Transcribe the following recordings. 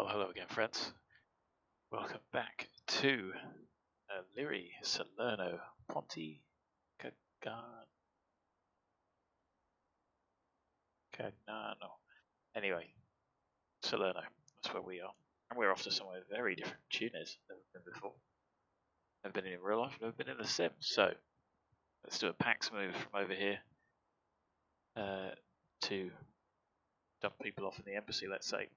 Well, hello again, friends. Welcome back to Liri Salerno Ponte Cagnano. Anyway, Salerno, that's where we are. And we're off to somewhere very different. Tuners, never been before. Never been in real life, never been in the sim. So, let's do a PAX move from over here to dump people off in the embassy, let's say,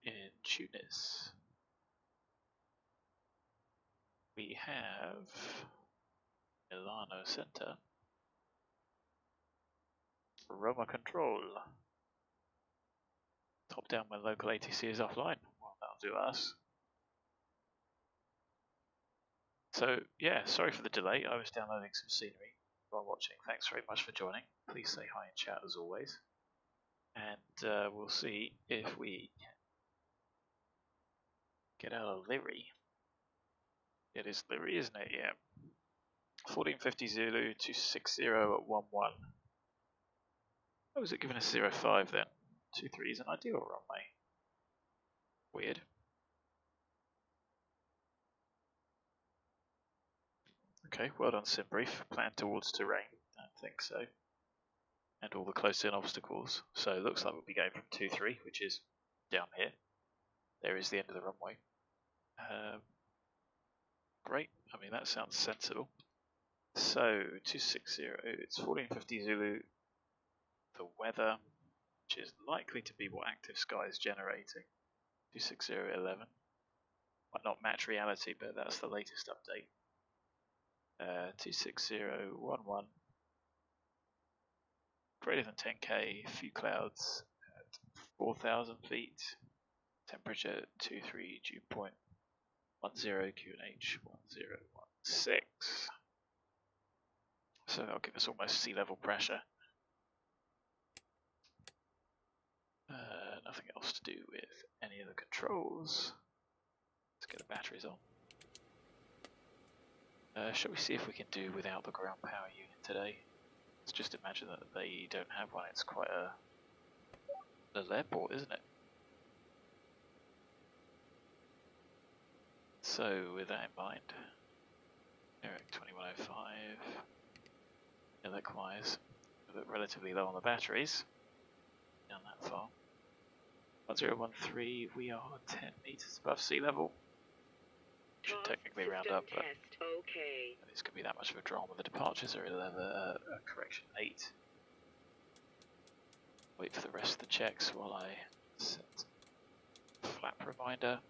in Tunis. We have Milano Center, Roma Control, top down when local ATC is offline. Well, that'll do us. So, yeah, sorry for the delay. I was downloading some scenery while watching. Thanks very much for joining. Please say hi in chat as always. And we'll see if we can get out of Liri. It is Liri, isn't it? Yeah. 1450 Zulu 260 at 11. Why was it given a 05 then? 23 is an ideal runway. Weird. Okay, well done, SimBrief. Plan towards terrain. Don't think so. And all the close-in obstacles. So it looks like we'll be going from 23, which is down here. There is the end of the runway. Great. I mean, that sounds sensible. So 260. It's 1450 Zulu. The weather, which is likely to be what Active Sky is generating. 260 at 11. Might not match reality, but that's the latest update. 26011. Greater than 10k, few clouds at 4,000 feet. Temperature 23 dew point 10 QNH 1016. So that'll give us almost sea level pressure. Nothing else to do with any of the controls. Let's get the batteries on. Shall we see if we can do without the ground power unit today? Let's just imagine that they don't have one. It's quite a little airport, isn't it? So with that in mind, Eric 2105, likewise, we look relatively low on the batteries, down that far. 1013, we are 10 meters above sea level. Should technically round up, but this could be that much of a drama. The departures are 11, correction 8. Wait for the rest of the checks while I set flap reminder.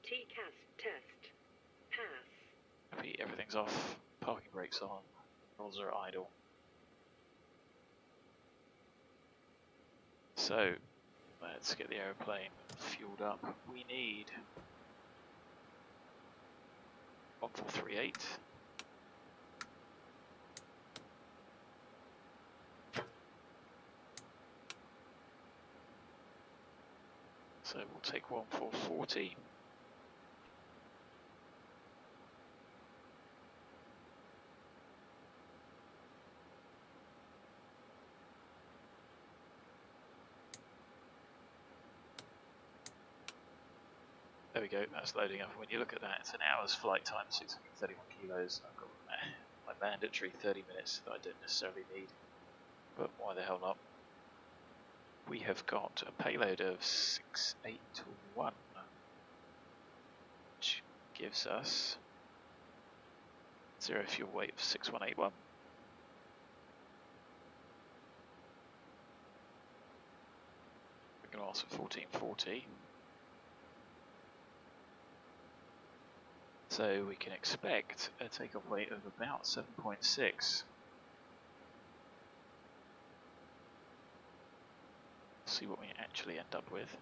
TCAS test pass. Happy, everything's off. Parking brakes on. Rolls are idle. So let's get the aeroplane fueled up. We need 1438. So we'll take 1440. There we go, that's loading up. When you look at that, it's an hour's flight time, 631 kilos. I've got my mandatory 30 minutes that I don't necessarily need, but why the hell not? We have got a payload of 681, which gives us 0 fuel weight of 6181. We're going to ask for 1440. So we can expect a takeoff weight of about 7.6. See what we actually end up with.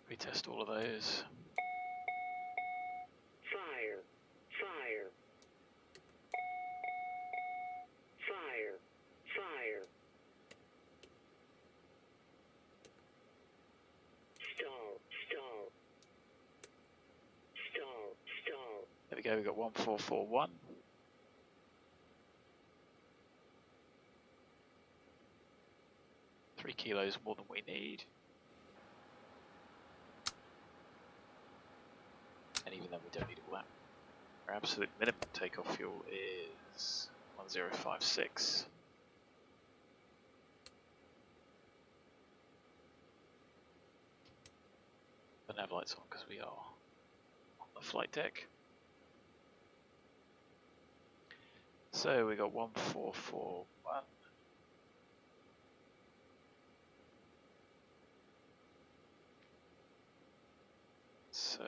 We test all of those. go, we've got 1441. Three kilos more than we need. And even then we don't need all that. Our absolute minimum takeoff fuel is 1056. The nav lights on because we are on the flight deck. So we got 1441. So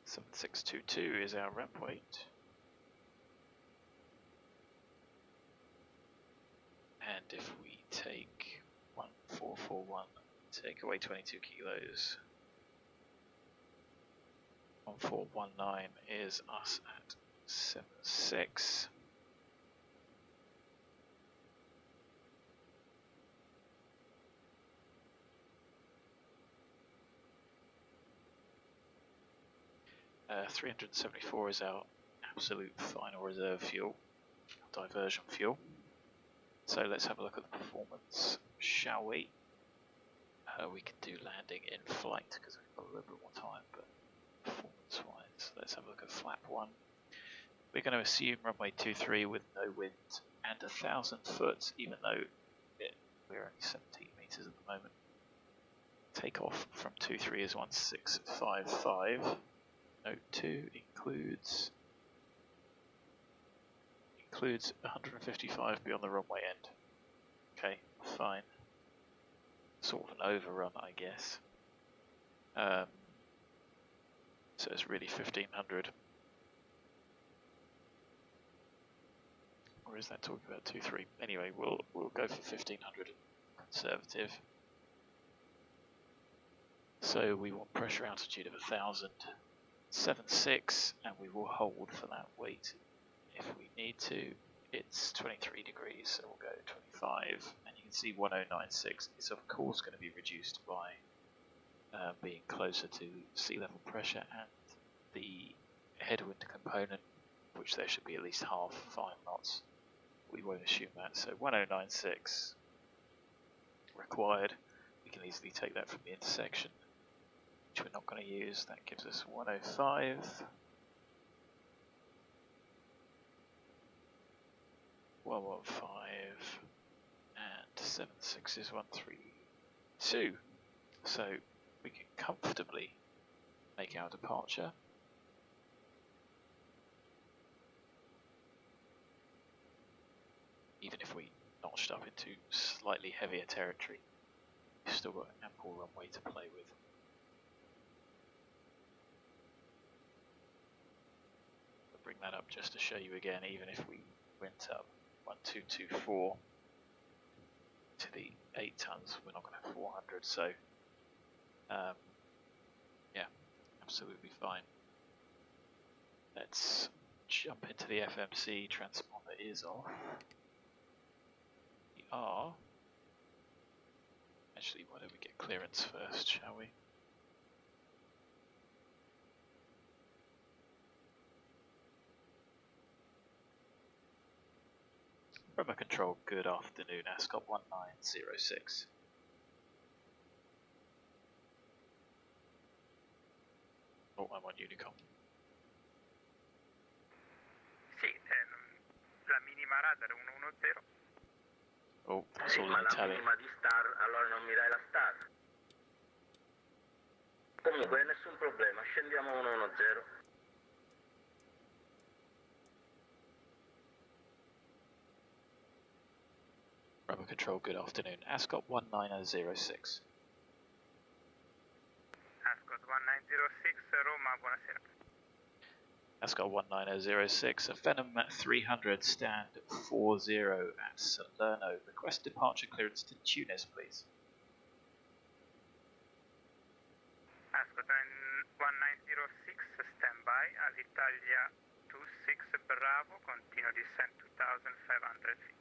7622 is our ramp weight. And if we take 1441, take away 22 kilos, 1419 is us at 76. Uh, 374 is our absolute final reserve fuel, diversion fuel. So let's have a look at the performance, shall we? We can do landing in flight because we've got a little bit more time, but performance wise, let's have a look at flap 1. We're going to assume runway 23 with no wind and 1,000 foot, even though we're only 17 meters at the moment. Takeoff from 23 is 1655. Note 2 includes 155 beyond the runway end. Okay, fine. Sort of an overrun, I guess. So it's really 1500. Or is that talking about 2-3? Anyway, we'll go for 1500 conservative. So we want pressure altitude of 1000.76, and we will hold for that weight if we need to. It's 23 degrees, so we'll go 25, and you can see 1096 is of course going to be reduced by being closer to sea level pressure and the headwind component, which there should be at least half 5 knots. We won't assume that, so 1096 required. We can easily take that from the intersection, which we're not going to use. That gives us 105. 115 and 76 is 132. So we can comfortably make our departure. Even if we notched up into slightly heavier territory, we've still got ample runway to play with. I'll bring that up just to show you again, even if we went up 1224 to the 8 tons, we're not going to have 400, so yeah, absolutely fine. Let's jump into the FMC. Transponder is off. We are actually, why don't we get clearance first, shall we? Remote control, good afternoon, ASCOP 1906. Oh, I'm on Unicom. Sì, la minima radar 110. Oh, that's all Ma in la Italian. minima di star, allora non mi dai la star. Comunque nessun problema, scendiamo 110. Remote control, good afternoon, ASCOP 1906. Ascot 1906, Roma, buonasera. ASCOP 1906, a Phenom 300, stand 40 at Salerno. Request departure clearance to Tunis, please. Ascot 1906, standby, Alitalia 26 Bravo, continue descent 2500 feet.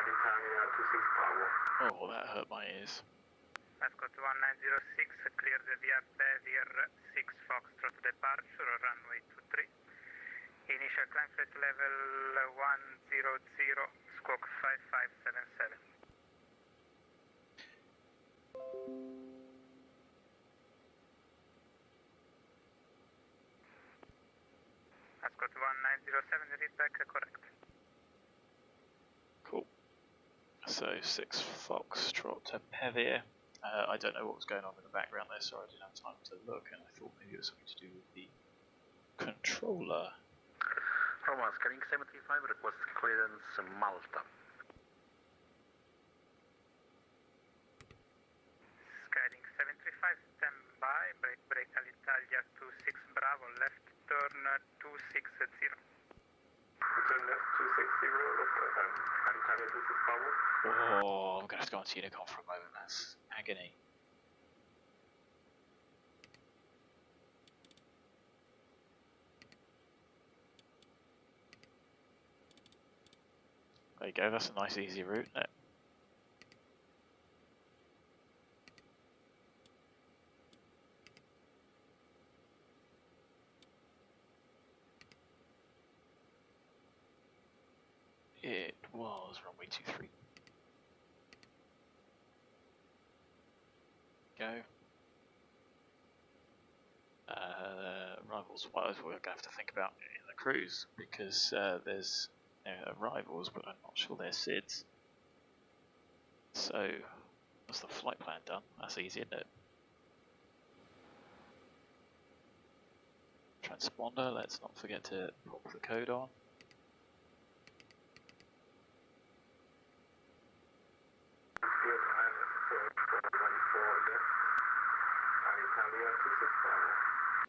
Alitalia 26 Bravo. Oh, that hurt my ears. Ascot 1906, cleared via PEVIR 6 Foxtrot departure, runway 23. Initial climb flight level 100, squawk 5577. Ascot 1907, read back correct. Cool. So 6 Foxtrot to PEVIR. I don't know what was going on in the background there, so I didn't have time to look, and I thought maybe it was something to do with the controller. Roma, scanning 75, request clearance Malta. Skyling 735, stand by, break Alitalia 26 Bravo, left turn 260. Turn left 260, Alitalia 26 Bravo. Oh, I'm going to have to go on to Unicom for a moment, that's agony. There you go, that's a nice easy route, isn't it? It was runway 23. Go. Arrivals wise, we're going to have to think about in the cruise because there's arrivals, but I'm not sure they're SIDS. So, what's the flight plan done? That's easy, isn't it? Transponder, let's not forget to pop the code on.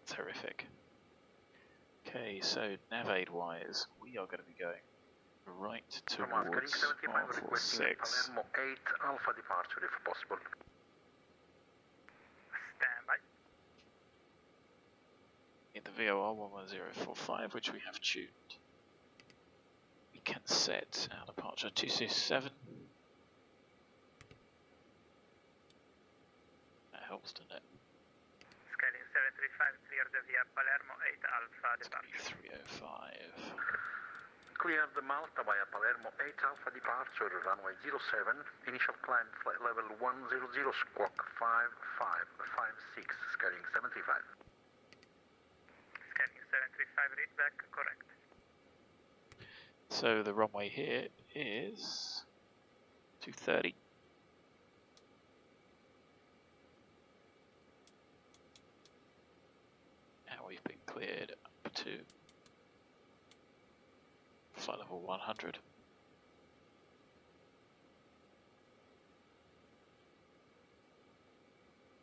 Terrific. Okay, so navade wise, we are going to be going right towards 146. Palermo 8 Alpha departure if possible. Stand by. In the VOR 11045, which we have tuned, we can set our departure 267. That helps, doesn't it? Skyling 735, cleared via Palermo 8 Alpha departure. 305. Cleared Malta via Palermo 8 Alpha departure, runway 07, initial climb flight level 100, squawk 5556, scaling 75. Skyling 735, read back correct. So the runway here is 230. And we've been cleared up to flight level 100.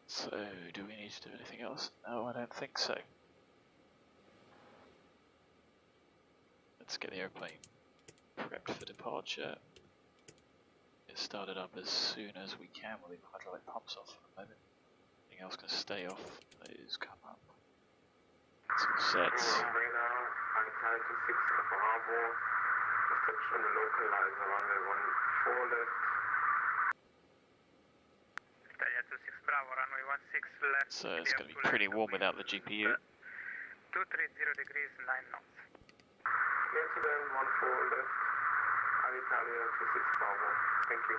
So, do we need to do anything else? No, I don't think so. Let's get the airplane prepped for departure. Get started up as soon as we can. We'll leave the hydraulic pumps off for the moment. Anything else can stay off. Those come up. That's all sets. Radar, Alitalia 26 Bravo, reception localizer, runway 14 left. Alitalia 26 Bravo, runway 16 left. So it's going to be pretty warm without the GPU. 230 degrees, 9 knots. Incident 14 left, Alitalia 26 Bravo. Thank you.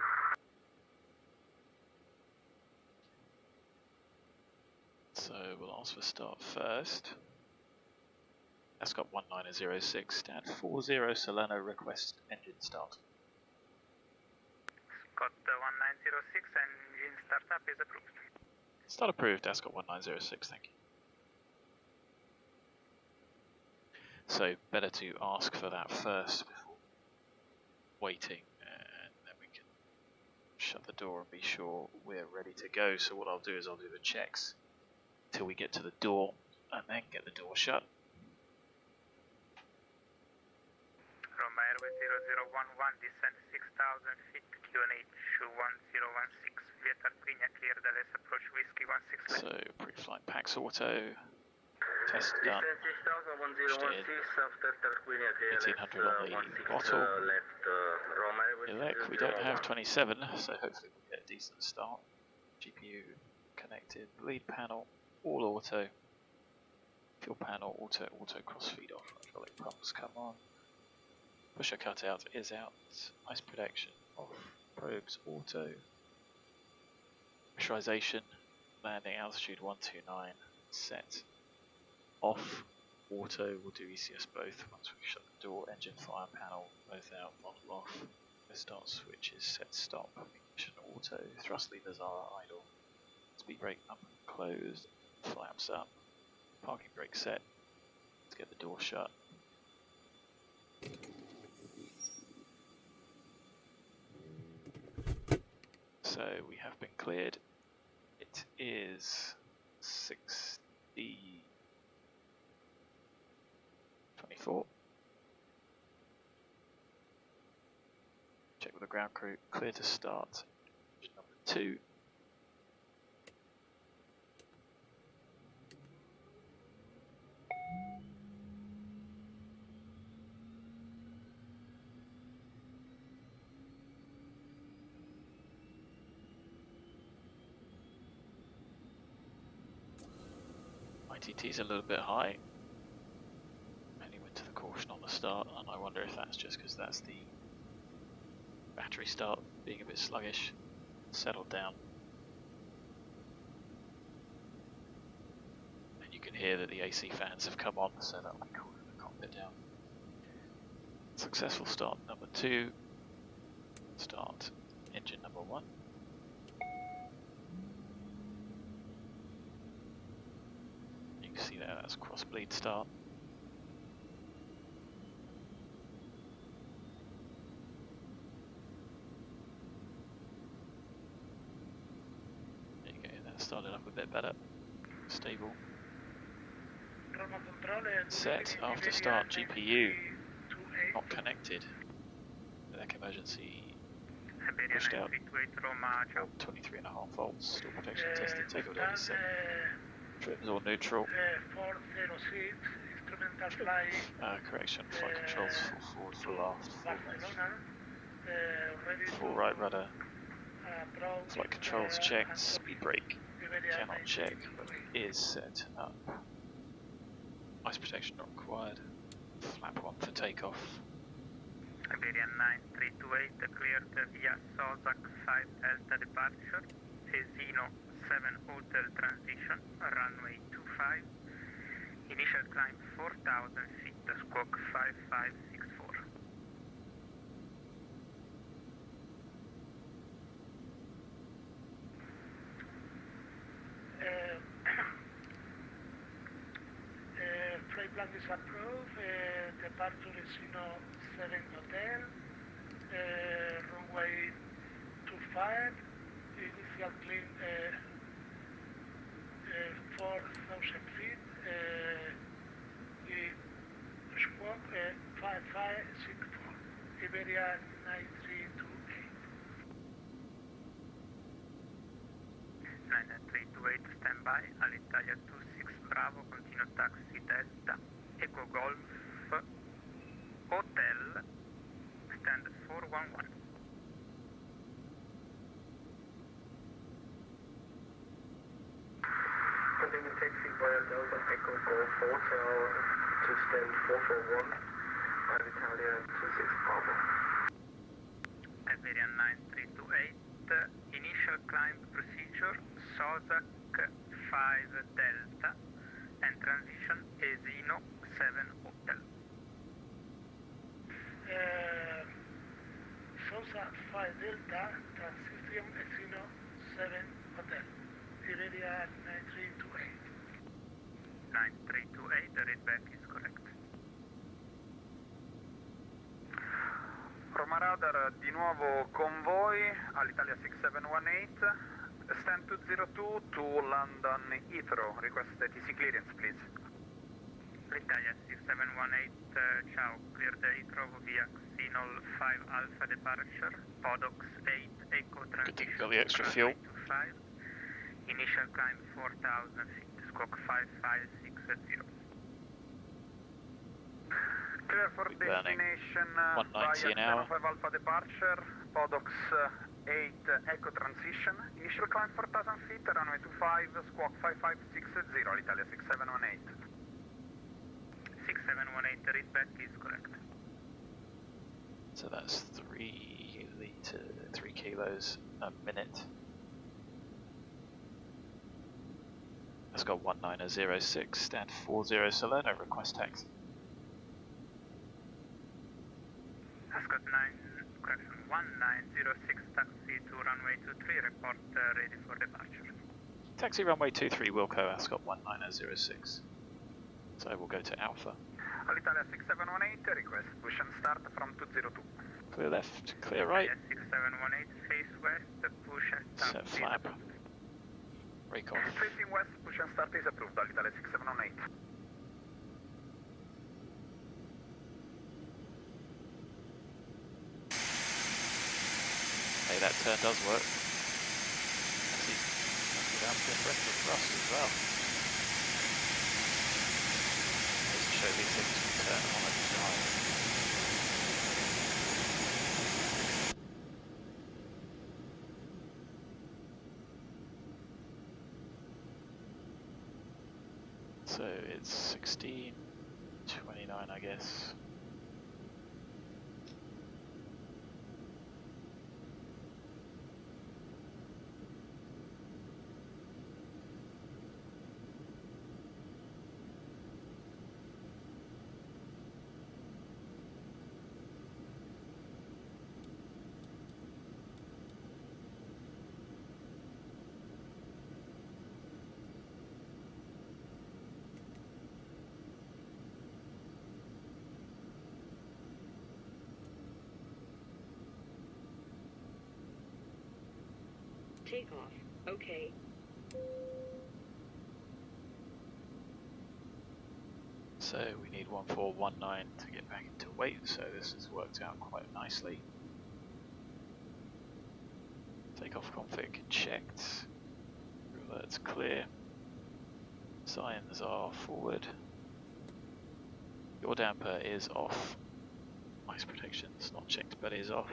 So we'll ask for start first. That's got 1906, stand 40, Solano request engine start. Got 1906, engine startup is approved. Start approved, that's got 1906, thank you. So better to ask for that first before waiting, and then we can shut the door and be sure we're ready to go. So what I'll do is I'll do the checks till we get to the door and then get the door shut. Roma Airway 0011, descend 6,000 feet, QNH 1016, Vietnam Queen cleared, let's approach Whiskey 16 left. So pre-flight PAX Auto, Test done. Pushed it in. 1800 on the bottle. Elec, we don't have 27, so hopefully we'll get a decent start. GPU connected, lead panel, all auto. Fuel panel, auto crossfeed off, hydraulic pumps come on. Pusher cutout is out, ice protection off, probes auto. Pressurization, landing altitude 129, set off, auto, we'll do ECS both once we shut the door, engine fire panel, both out, bottle off, the start switch is set stop, ignition auto, thrust levers are idle, speed brake up and closed, flaps up, parking brake set, let's get the door shut. So we have been cleared. It is 24. Check with the ground crew. Clear to start. Number 2. ITT's a little bit high. Only went to the caution on the start, and I wonder if that's just because that's the battery start being a bit sluggish. Settled down. And you can hear that the AC fans have come on, so that'll be cooling the cockpit down. Successful start number 2. Start engine number 1. See there, that's cross bleed start. There you go, that started up a bit better. Stable. Set after start, GPU not connected. Elec emergency pushed out. 23.5 volts, still protection tested, take it down to 7. Trims all neutral. 406, instrumental flight. Correction, flight controls full forward, full aft, Ready full right rudder. Flight controls checked, speed brake cannot check, but is set up. Ice protection not required. Flap 1 for takeoff. Iberian 9328 cleared via Sozak 5 Delta departure. Zeno 7 Hotel transition, runway 25, initial climb 4,000 feet, squawk 5564. Flight plan is approved, departure is Zeno 7 Hotel, runway 25, initial climb 4,000 feet, squawk 5564, Iberia 9328. 9328 standby, Alitalia 26 Bravo, continuo taxi Delta, Echo Golf, Hotel, stand 411. Continue taxi via Delta Echo Golf Hotel to stand 441, Alitalia 26 Bravo. Iberian 9328, initial climb procedure, Sozak 5 Delta, and transition Zeno 7 Hotel. Sozak 5 Delta, transition Zeno 7 Hotel. Iberia 9328. 9328, the readback is correct. Roma Radar, di nuovo convoy, all'Italia 6718, stand 202 to London Heathrow, request TC clearance please. Italia 6718, ciao, clear the Heathrow via Xenol 5 Alpha departure, Podox 8 Echo Good thing you transition, got the extra fuel. 5, initial climb 4,000 feet, squawk 5560. Clear for We're burning destination 190 an via hour. 5 Alpha departure, Podox 8 Echo transition, initial climb 4,000 feet, runway 25, squawk 5560, Italia 6718. 6718, read back is correct. So that's 3 kilos a minute. That's got 1906, stand 40 Salerno, request taxi. Ascot 1906, taxi to runway 23, report ready for departure. Taxi runway 23 Wilco, Ascot 1906. So we'll go to Alpha. Alitalia 6718, request push and start from 202. Clear left, clear right. 6718, face west, push and start. Set flap. Break off. Facing west, push and start is approved, Alitalia 6718. Hey, that turn does work. That's down differential thrust as well. Just to show these things can turn on a dime. So it's 16:29, I guess. Takeoff. Okay. So we need 1419 to get back into weight, so this has worked out quite nicely. Takeoff config checked. Alerts clear. Signs are forward. Your damper is off. Ice protection is not checked but is off.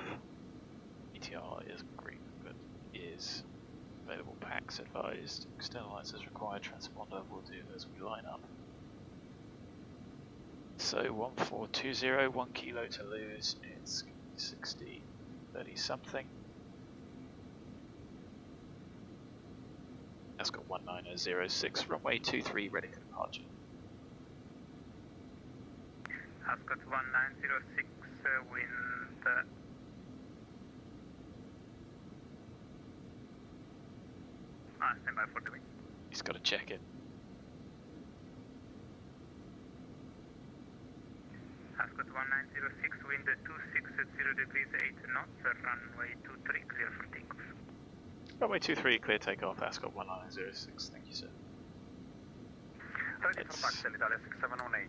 ETR is green but is available. Packs advised. External lights as required. Transponder will do as we line up. So 1420, 1 kilo to lose. It's 60, 30 something. That's got 1906. Runway 23 ready for departure. Ascot 1906, wind. Stand by for the wind. He's got to check it. Ascot 1906, wind 260 degrees 8 knots, runway 23, clear for takeoff. Runway 23 clear takeoff. Ascot 1906. Thank you, sir. Ready for taxi, Italia 6718.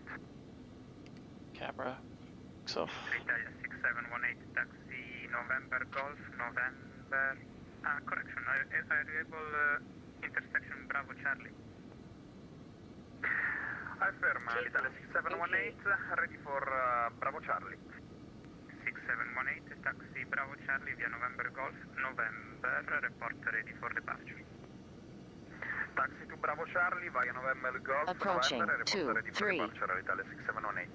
Camera. Looks off. Italia 6718, taxi November Golf, November. Correction, arrival intersection Bravo Charlie. Affirm, Italia 6718, ready for Bravo Charlie. 6718, taxi Bravo Charlie via November Golf, November, report ready for departure. Taxi to Bravo Charlie via November Golf, Approaching November, report ready for 2-3. departure, Italia 6718.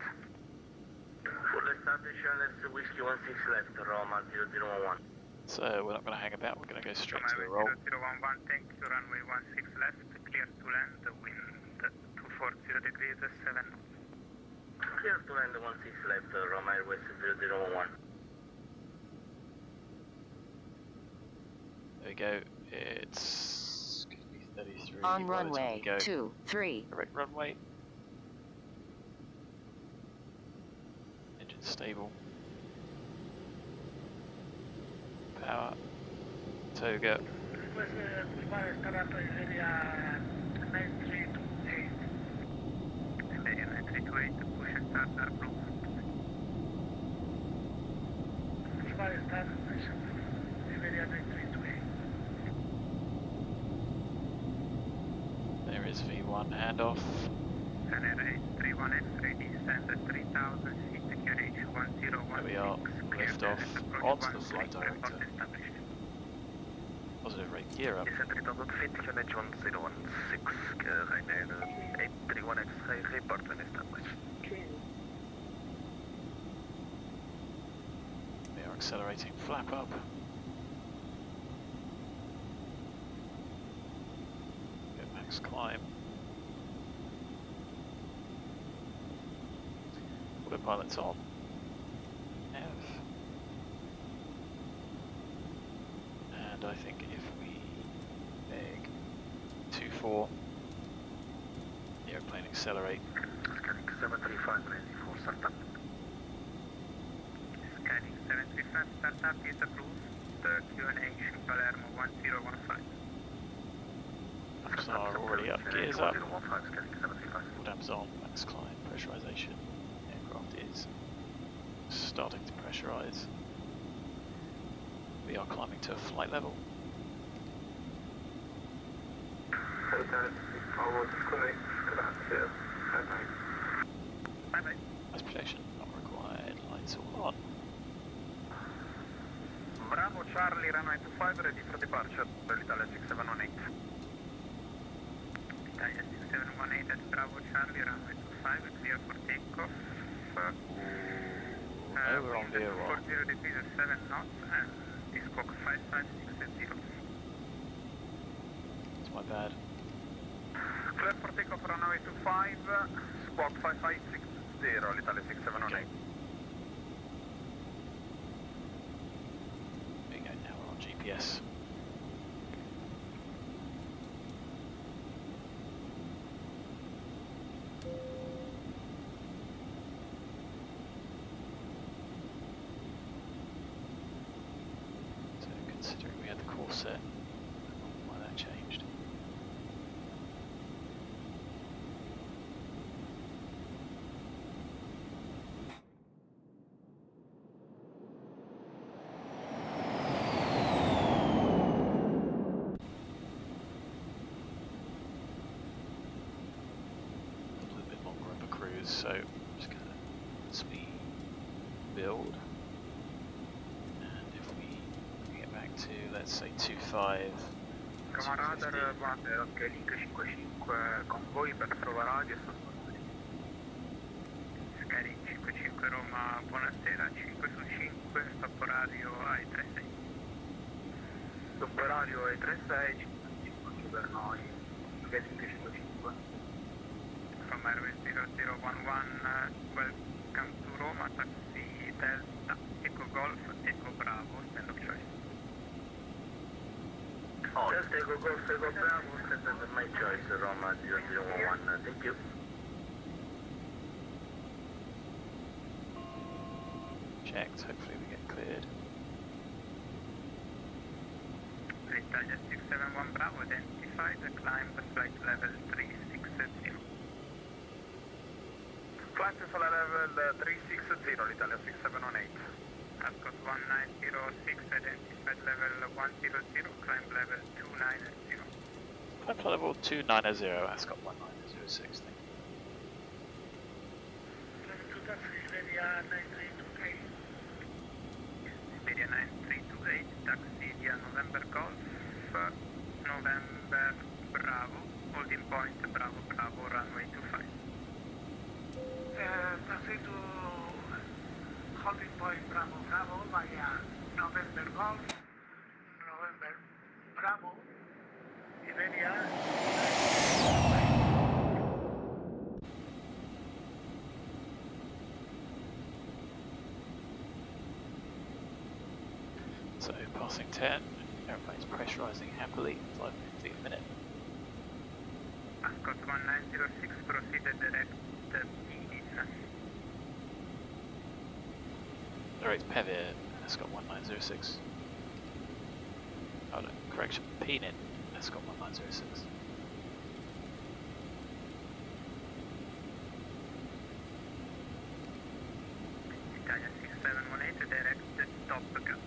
Full establish LS Whiskey 16 left, Roma 0011. So we're not going to hang about. We're going to go straight to the Runway roll. 0011, thank you, runway 16 left, clear to land, wind 240 degrees 7 knots. Clear to land 16 left, Roma Airways 0011. There we go. It's going to be 33. On by the time runway we go. 23. Correct runway. Engine stable. Power. Toga. Request prepare start up in area 9328. Area 9328, push and start are approved. Prepare start station in area 9328. There is V1 handoff. Area 831X, ready, stand at 3000 feet, There we are, lift off onto the flight director. Positive rate, gear up. Descent retarded fit, QNH 1016, Ryanair 831 X-ray, report when established. Trim. We are accelerating, flap up. Go max climb. Autopilot's on. F. And I think if we make 2-4, the airplane accelerate. Scanning 735 ready for startup. Scanning 735 startup is approved. The QNH Palermo 1015. Flaps are already up, gears up. 1015, scanning 735. Full damps on, max climb, pressurization. Aircraft is starting to pressurize. We are climbing to flight level. Forward, disconnect, grazie, bye-bye. Bye-bye. Noise protection not required, lights all on. Bravo Charlie, runway 25, ready for departure, Italia 6718. Italia 6718 at Bravo Charlie, runway 25, clear for takeoff. No, we're on VAR. 40 degrees at 7 knots and squawk 55680. It's my bad. Clear for takeoff, runway 25, squawk 5560, Italia 6718. There you go, now we're on GPS. So considering we had the course set, I don't know why that changed. A little bit longer of a cruise, so I'm just going to speed build. And if we get back to, let's say, 2.5. Radar, guarda, Link 55 con voi per prova radio. Scanning 55 Roma, buonasera, 5 su 5, stop orario ai 36. Stop orario ai 36, 5 per noi, Link 55. From Airways 0011, welcome to Roma, taxi Delta, Eco Golf, Eco Bravo, stand of choice. Delta Eco Golf, Eco Bravo, stand as my choice, Roma 0011, thank you. Checked, hopefully we get cleared. Italia 671 Bravo, identified, climb flight level 360. Flight to level 360, Italia 6718. Ascot 1906, identified level 100, climb level 290. Climb to level 290, Ascot 1906, thank you. Iberia 9328, taxi via November Golf, November Bravo, holding point Bravo Bravo, runway 25. Taxi to holding point Bravo Bravo via November Golf, November Bravo, Iberia. So passing 10, airplane's pressurizing happily, 5 feet a minute. Ascot 1906, proceeded direct in. Direct PEVIR, Ascot 1906. Oh no, correction, Phenom, Ascot 1906. Italia 6718, direct Top Gun.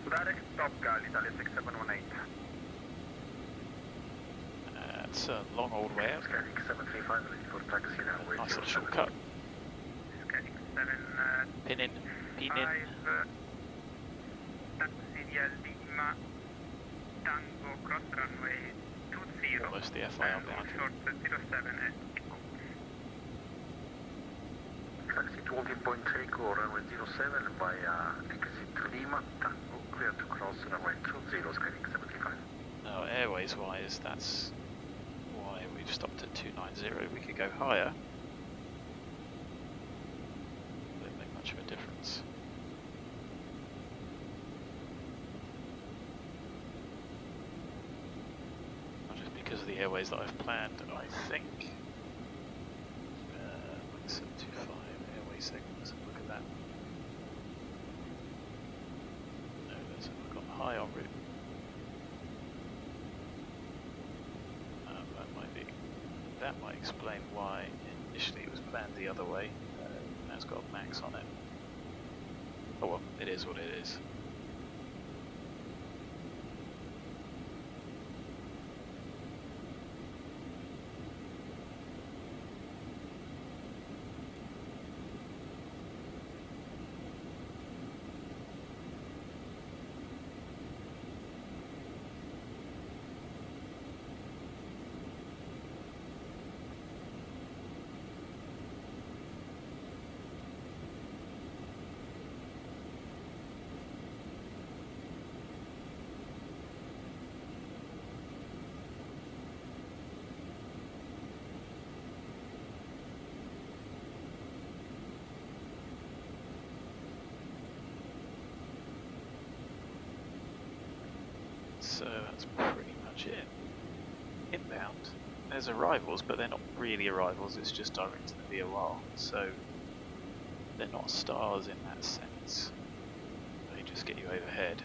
Direct Top Gun, Italia 6718. It's a long old way out. Scanning 735 ready for taxi now. Nice little shortcut. Scanning Pin in. taxi via Lima, Tango cross runway 20. Almost the FIR and boundary. short 07 at Echo. Taxi to holding point Echo, runway 07 via exit Lima, Tango, clear to cross runway 20, scanning 75. No, airways wise, that's why we've stopped at 290. We could go higher. Wouldn't make much of a difference. Not just because of the airways that I've planned, I think. Like 725 airway segments, look at that. No, let's have a look on high en route. That might explain why initially it was planned the other way. Now it's got a max on it. Oh well, it is what it is. So that's pretty much it. Inbound, there's arrivals, but they're not really arrivals, it's just direct to the VOR, so they're not stars in that sense. They just get you overhead.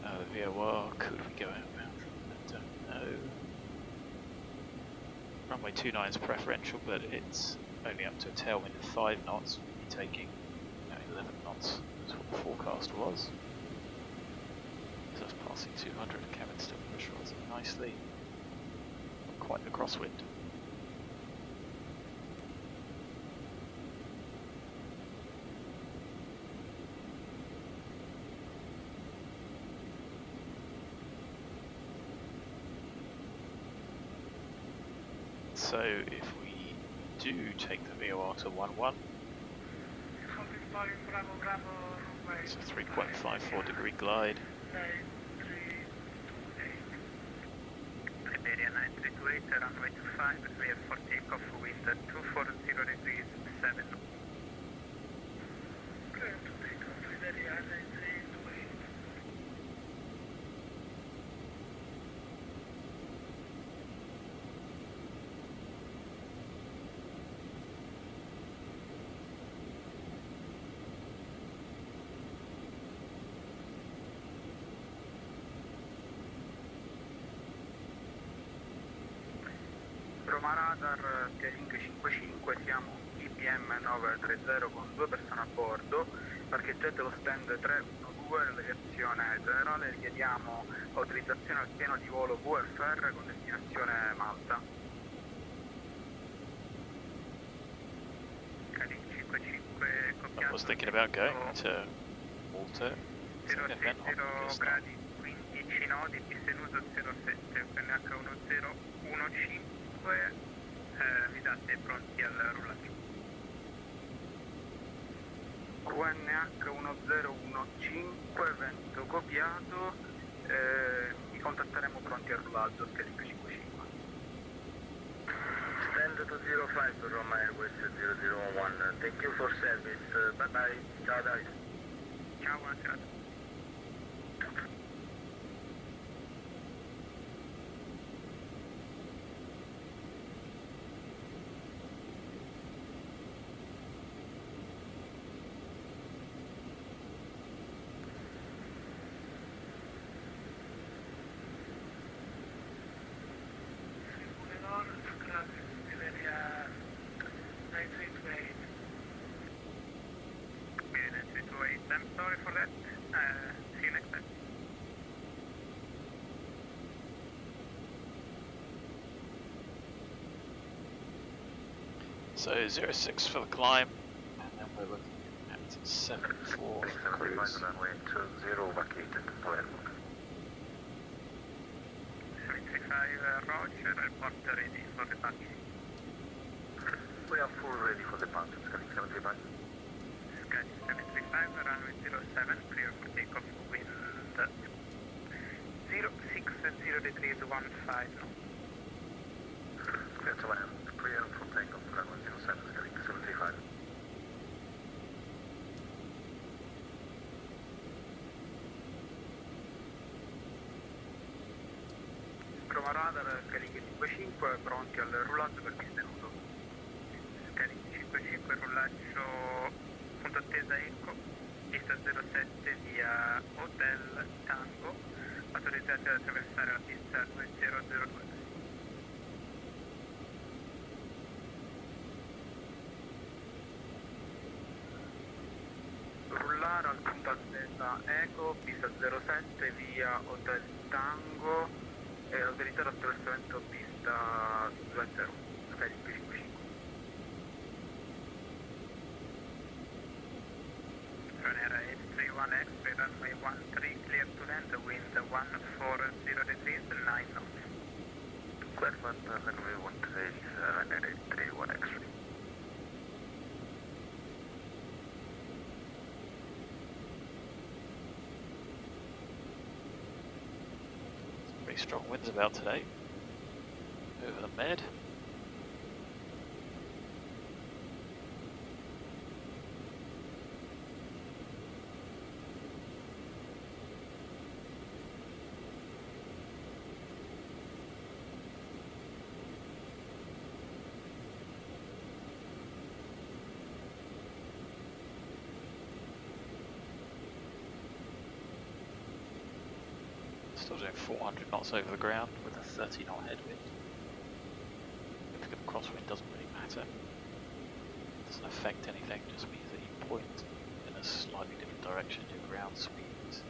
The VOR, could we go outbound from that? Don't know. Runway 29 is preferential, but it's only up to a tailwind of 5 knots. You're taking 11 knots, that's what the forecast was. So that's passing 200, cabin still pressurising nicely. Quite the crosswind. So if we do take the VOR to 1-1, it's a 3.54 degree glide. Iberia 9328, runway 25, we have 40 takeoff wind 240 degrees 7. Clear to take off Iberia 9328. Roma Radar, Skyling 55, siamo IBM 930 con 2 persone a bordo, parcheggiate lo stand 312 navigazione generale, richiediamo autorizzazione al pieno di volo VFR con destinazione Malta. Skyling 55 I was thinking about going to Malta. 060 gradi 15 nodi, distenuto 07, PNH1015, vi date pronti al rullaggio. QNH 1015, vento copiato, vi contatteremo pronti al rullaggio, Skyling 55. Stand 205 Roma Airways 0011, thank you for service, bye bye, ciao Davide. Ciao, buona serata. Iberia 9328. I'm sorry for that. See you next time. So 06 for the climb. 74 Heading 75 cruise. runway 20 vacated, Palermo. 735 Roger, report ready for departure. We are full ready for departure, scanning 75. Sky 735, runway 07, clear for takeoff, wind 060 degrees 15 knots. Clear to land, clear for takeoff, runway 07, scanning 75. Prova radar, carichi 55, pronti al rullaggio per pista in uso. Scanning 55, rullaggio punto attesa Eco, pista 07 via Hotel Tango, autorizzati ad attraversare la pista 2002. Rullare al punto attesa Eco, pista 07 via Hotel Tango e autorizzare attraversamento pista 20, Sky 55. Ryanair H31X, runway 13, clear to land, wind 140 degrees, 9 knots. Clearman, runway 13, Ryanair 31X. Pretty strong winds about today. Over the Med. Still doing 400 knots over the ground with a 30 knot headwind. Significant crosswind doesn't really matter. Doesn't affect anything, just means that you point in a slightly different direction. Your ground speed is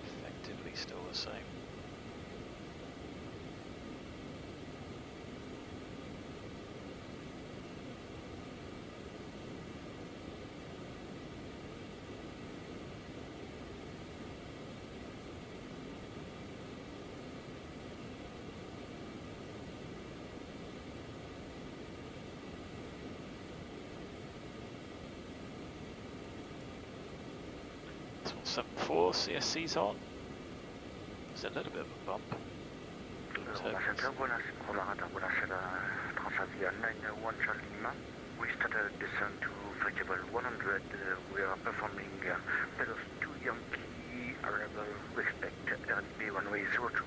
effectively still the same. This one's 74, CSC's on. There's a little bit of a bump. We started descent to flexible 100. We are performing Pelos 2 Yankee arrival. We expect RB runway 02.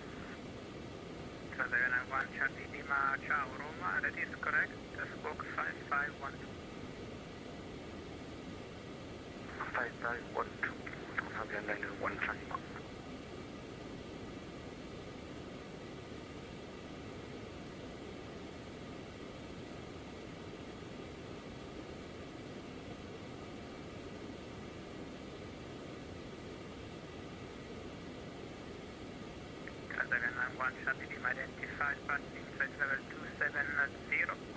Transavion 1 Charlie Lima, ciao Roma, that is correct, squawk 5512. 5512. Transavion 1 Charlie Lima. Transavion 1 Charlie Lima identified passing flight level 270,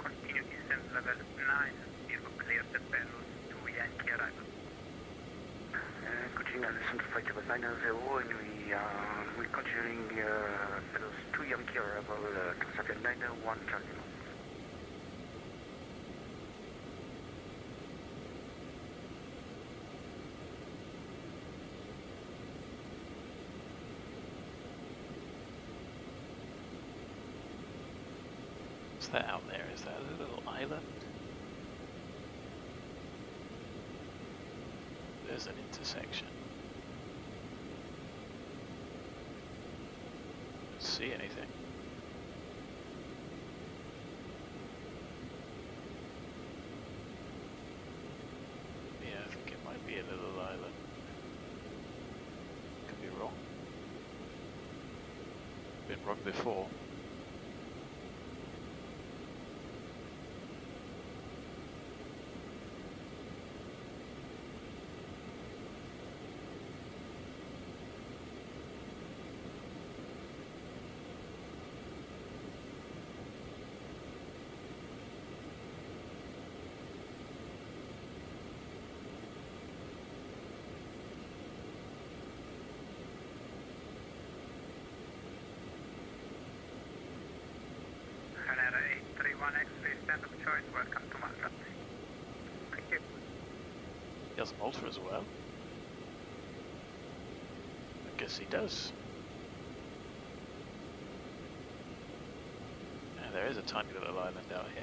continue descent level 90, clear the Pelos 2 Yankee arrival. Continuing on descent to flight level 90 and we're continuing Pelos 2 Yankee arrival, Transavion 1 Charlie Lima. What's that out there? Is that a little island? There's an intersection. Don't see anything. Yeah, I think it might be a little island. Could be wrong. Been wrong before. does Malta as well. I guess he does. And there is a tiny little island out here.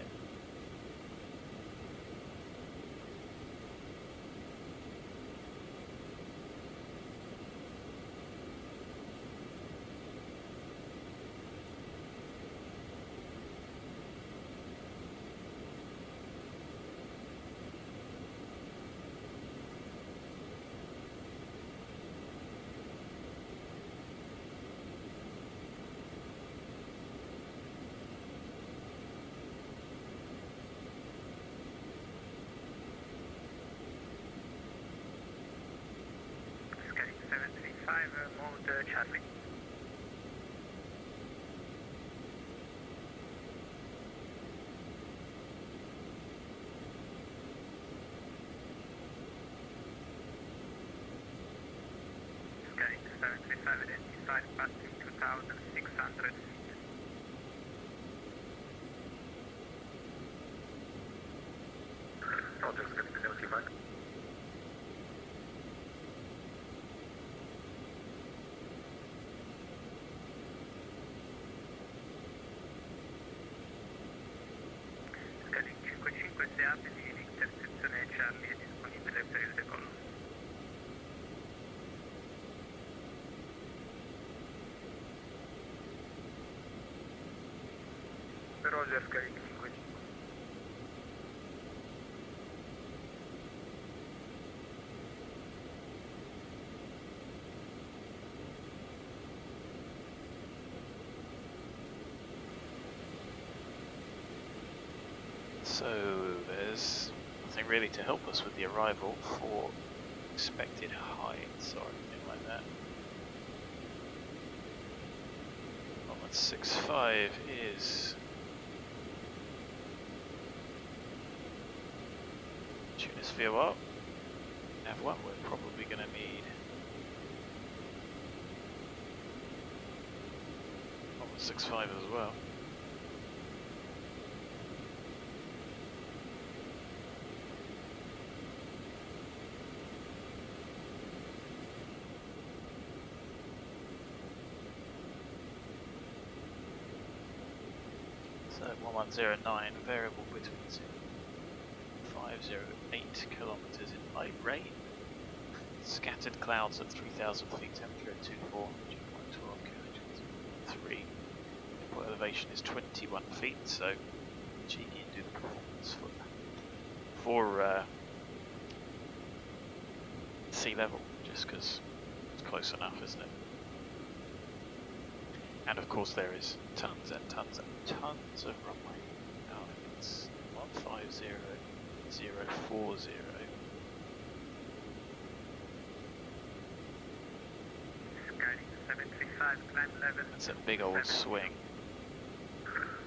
Sky 735, mode Charlie. Sky 735 identified passing 2,600 feet. Roger, Sky 75. Sky 55 se apre l'intersezione Charlie è disponibile per il decollo. Roger, Sky 55. So there's nothing really to help us with the arrival for expected heights or anything like that. 1165 is Tunisphere up. Nav1 we're probably going to need 1165 as well. So 1109 variable between 508 kilometers in light rain. Scattered clouds at 3,000 feet, temperature at 24, 2.12 km, 3. Airport elevation is 21 feet, so cheeky and do the performance for sea level, just because it's close enough, isn't it? And of course there is tons and tons and tons of runway. Now it's 150040. Sky 735 climb level. That's a big old swing.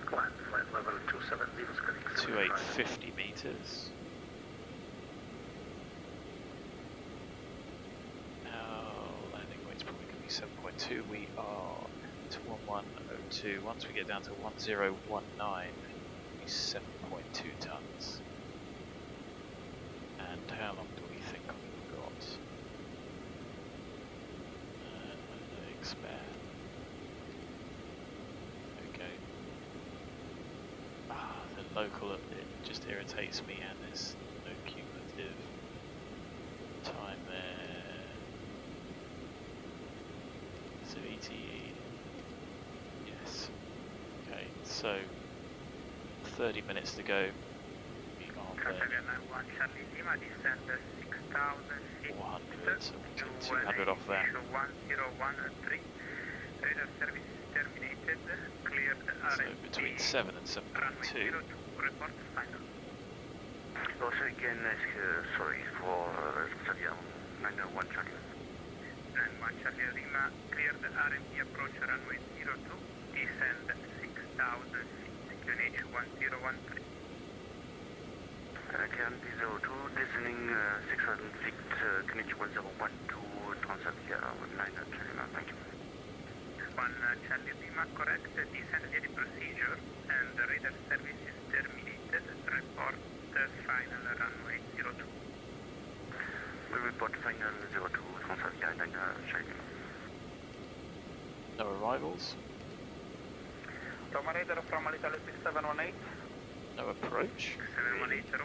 Climb flight level 270, Sky 2850 meters. Now landing weight's probably going to be 7.2. We are to 1102. Once we get down to 1019, it'll be 7.2 tons. And how long do we think we've got? Expand. Okay. The local, it just irritates me, and there's no cumulative time there. So ETE. Yes. Okay, so 30 minutes to go. We are there. 1 Charlie Lima, descend 6,000 feet. 400, so we'll take 200 off that. 1013. Radar service is terminated. Cleared So RFP. between 7 and Runway 7.2. 02. Report final. Also again, sorry for Australia 901 Charlie. 91 Charlie Lima, cleared RMP approach runway 02. Descend 6,000 feet. QNH 1013. Candy 02, descending 600 feet, QNH 1012, transfer here with 9 Charlie, thank you. 1 Charlie Lima, correct. Descend via the procedure and the radar service is terminated. Report final runway 02. report final 02 from South Island, Saitek. No arrivals. Roma radar from Alitalia 6718. No approach. 6718, Roma.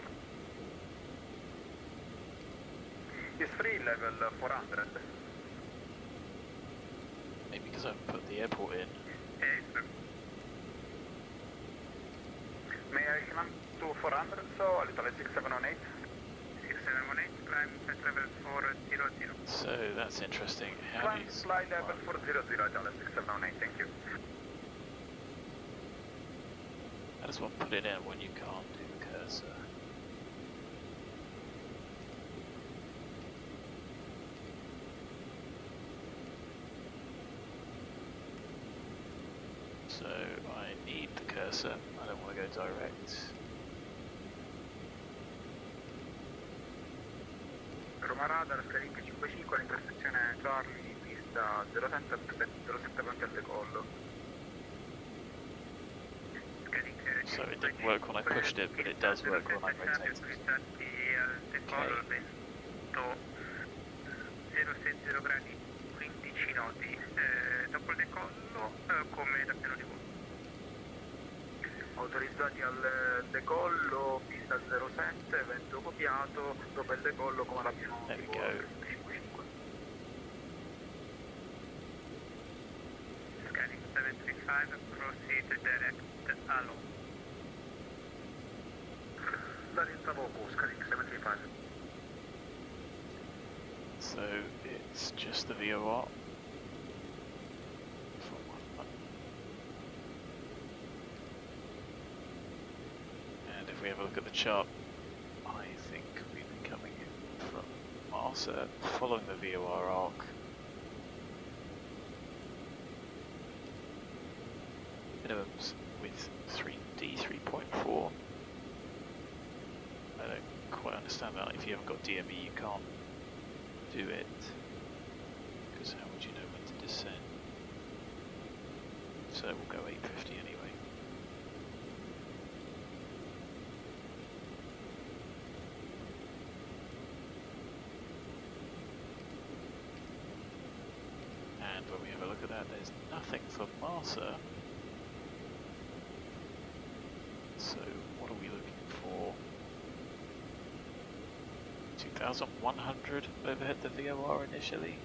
Is free level 400. Maybe because I haven't put the airport in. Yes, sir. May I climb to 400, so Alitalia 6718? 6718, climb flight level 400. So that's interesting. How do Climb you... flight level 400, Alitalia 6718, thank you. How does one put it in when you can't do the cursor? So I need the cursor, I don't want to go direct. Roma radar, scaling 55, all'intersezione Charlie, pista 07 pronti al decollo. So it didn't work when I pushed it, but it does work when I rotate it. Okay. 060 gradi, 15 nodi, dopo il decollo come da piano di volo. Autorizzati al decollo, pista 07, vento copiato, dopo il decollo come da piano There di we volo. go. 55. Scanning 735, proceed direct along. Dall'Insta Voco, scanning 75. So it's just the VOR. And if we have a look at the chart, I think we've been coming in from Marsa, following the VOR arc. Minimums with 3D 3.4. I don't quite understand that. If you haven't got DME, you can't do it, because how would you know when to descend? So we'll go 850 anyway. And when we have a look at that, there's nothing for Marsa. So what are we looking for? 2,100 overhead the VOR initially.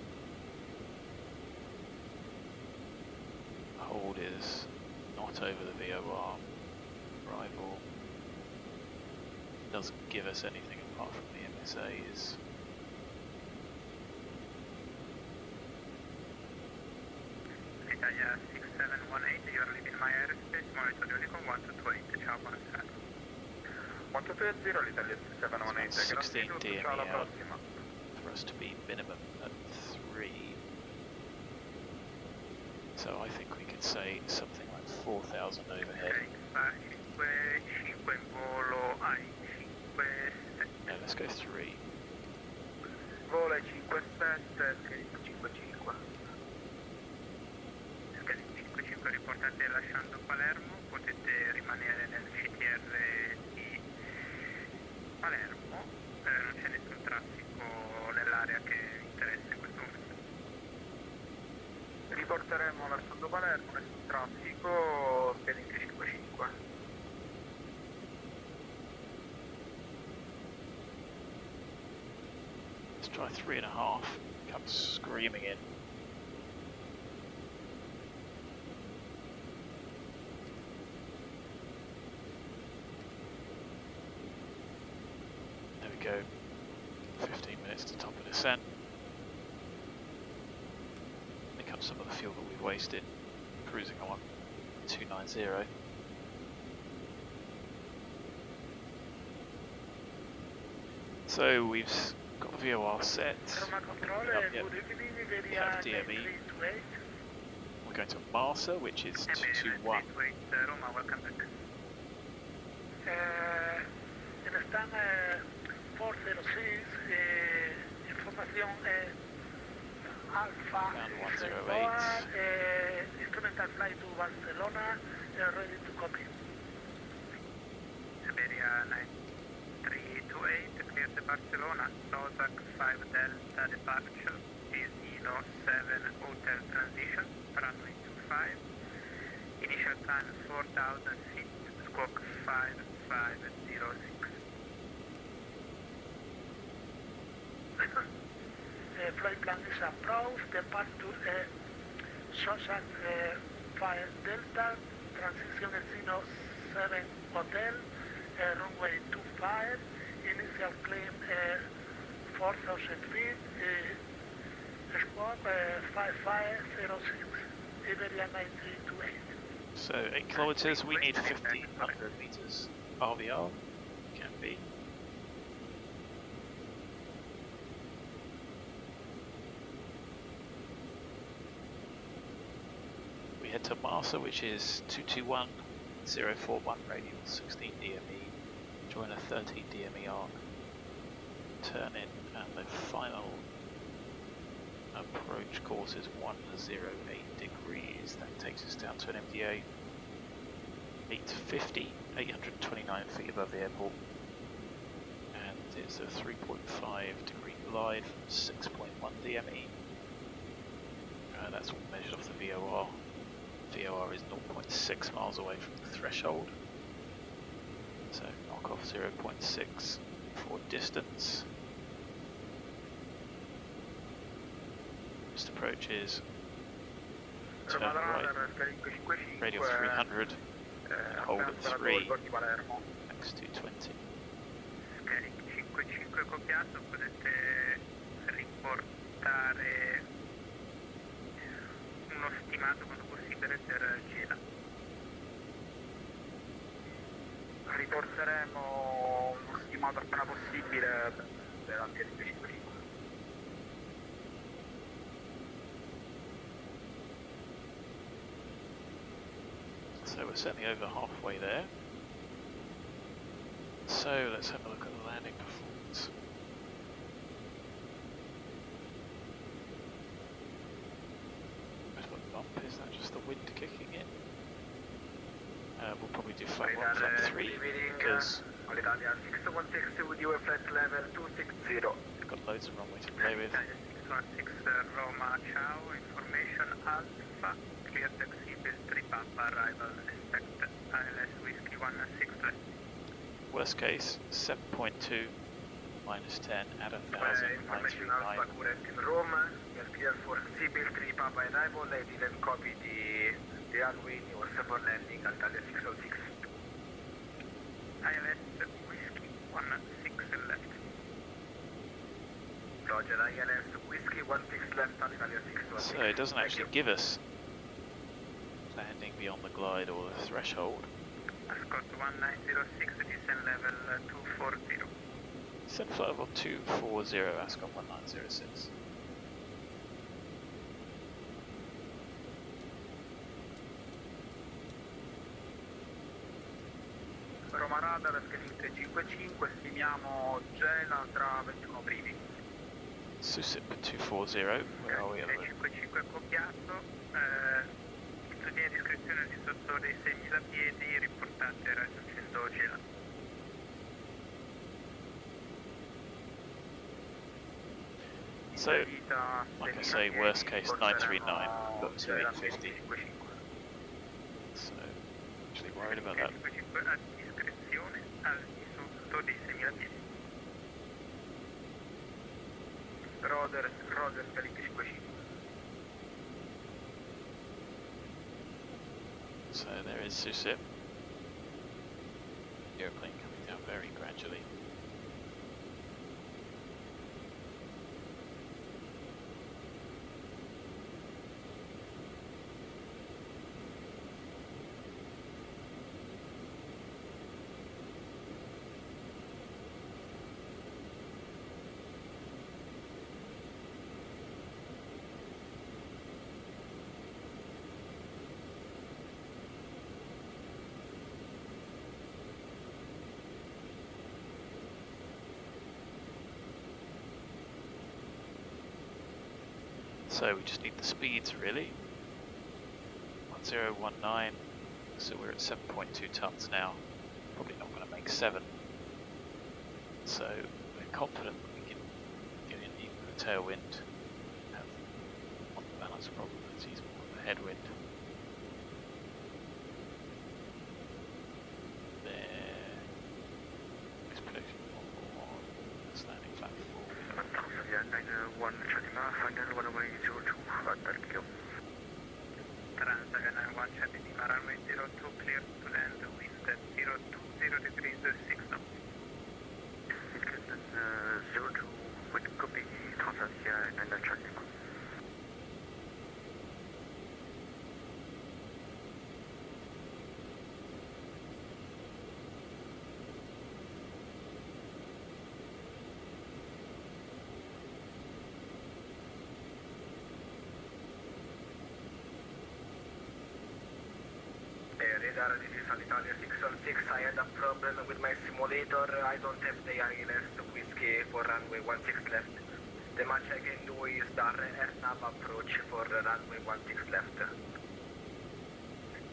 Hold is not over the VOR. Arrival doesn't give us anything apart from the MSAs. Italia 6718, you're leaving my airspace, monitor Unicom 1228, ciao, buonasera. 1220, l'Italia 6718, It's about 16 grazie, DME ciao, alla out prossima. for us to be minimum at 3. So I think we could say something like 4,000 overhead. Ok, 5 in volo ai 5-7. No, let's go 3. Volo ai 5-7, scaling 5-5. Scaling 5-5, riportate lasciando Palermo, potete rimanere nel CTR di Palermo, non c'è nessun traffico nell'area che vi interessa in questo momento. Riporteremo lasciando Palermo, nessun traffico, scaling 5-5. Let's try 3.5. Comes screaming in. There we go. 15 minutes to top of descent. Here comes some of the fuel that we've wasted. Cruising on 290. So we've got the VOR set. Roma Control, Yep, yep. good evening, We have area DME. 9328. We're going to Marsa, which is 221. Roma, welcome back. En stand 406, información Alpha Round 108. instrumental flight to Barcelona, ready to copy. Siberia 9328, clear Barcelona, LOSAC 5 Delta departure, Casino 7 Hotel transition, runway 25, initial time 4,000 feet, squawk 5506. Flight plan is approved, departure LOSAC 5 Delta, transition Casino 7 Hotel, runway 25, initial claim 4,000 feet, squawk 5506, EVGA 9328. So 8 kilometers, we need 1500 meters RVR, can be. We head to Marsa, which is 221041 radial, 16 DME, join a 13 DME arc, turn in, and the final approach course is 108 degrees. That takes us down to an MDA 850, 829 feet above the airport, and it's a 3.5 degree glide, 6.1 DME. That's all measured off the VOR. VOR is 0.6 miles away from the threshold, so knock off 0.6 for distance. Just approaches, turn right, radio 300, and hold at 3, X220. Scaling 55 copiato, potete riportare uno stimato quando possibile per Gela. Riporteremo uno stimato appena possibile per anche 55. So we're certainly over halfway there. So let's have a look at the landing performance. Where's my bump? Is that just the wind kicking in? We'll probably do flight 1, flight 3 because Alitalia 616 with you flight level 260. we've got loads of runway to play with. 616 Roma, ciao, information Alpha, clear taxi, Bill 3 Papa, arrival, expect ILS Whiskey 16 left. Worst case, 7.2 minus 10 at 1,000, Information 939. Alpha current in Rome, you're clear for Bill 3 Papa arrival, I didn't copy the runway, you were for landing, Alitalia 606. ILS Whiskey 16 left. Roger, ILS Whiskey 16 left, Alitalia 606. So it doesn't actually give us landing beyond the glide or the threshold. Ascot 1906, descent level 240. Set flight level 240, Ascot 1906. Roma Radar, scaling 355, stimiamo Gela tra 21 primi. Susip 240, where are we? 355 copiato, linea di iscrizione al di sotto dei 6.000 piedi, riportate raggiungendo Gela. So, like I say, worst case 939, but to 850. So, actually worried about that. 355 a discrezione al di sotto dei 6.000 piedi. Roger, scaling 355. So there is Susip. Airplane coming down very gradually. So we just need the speeds really. 1019, so we're at 7.2 tons now. Probably not going to make 7. So we confident that we can get in even with a tailwind, have on the balance of probabilities more of a headwind. There. Next prediction on landing platform. Transavia 91 Charlie final runway 02 at Tokyo. Transavia 91 Charlie runway 02 clear to land wind at 020 degrees 6 knots. Captain 02 with copy Transavia 91 Charlie. Radar, this is Alitalia 616. I had a problem with my simulator. I don't have the ILS whiskey for runway 16 left. The much I can do is the air-nav approach for runway 16 left.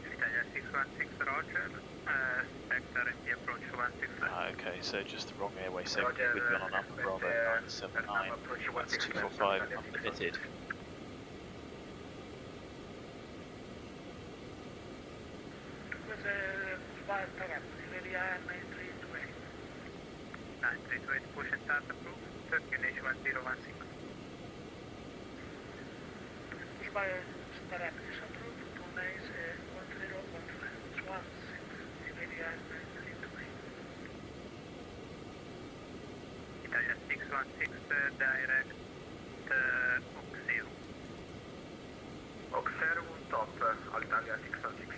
Italia 616 Roger, Spectre and the approach 16 left. Okay, so just the wrong airway segment. Roger, We've gone on up Bravo 979. approach That's 16 left. 245 unlimited. Fire telemetry, VATSIM 9328. 9328 push and start approved, Turkey Nation 1016. Fire telemetry is approved, 2 names 1015, 16, VATSIM 9328. Italia 616 direct Oxero. Oxero on top, Alitalia 616.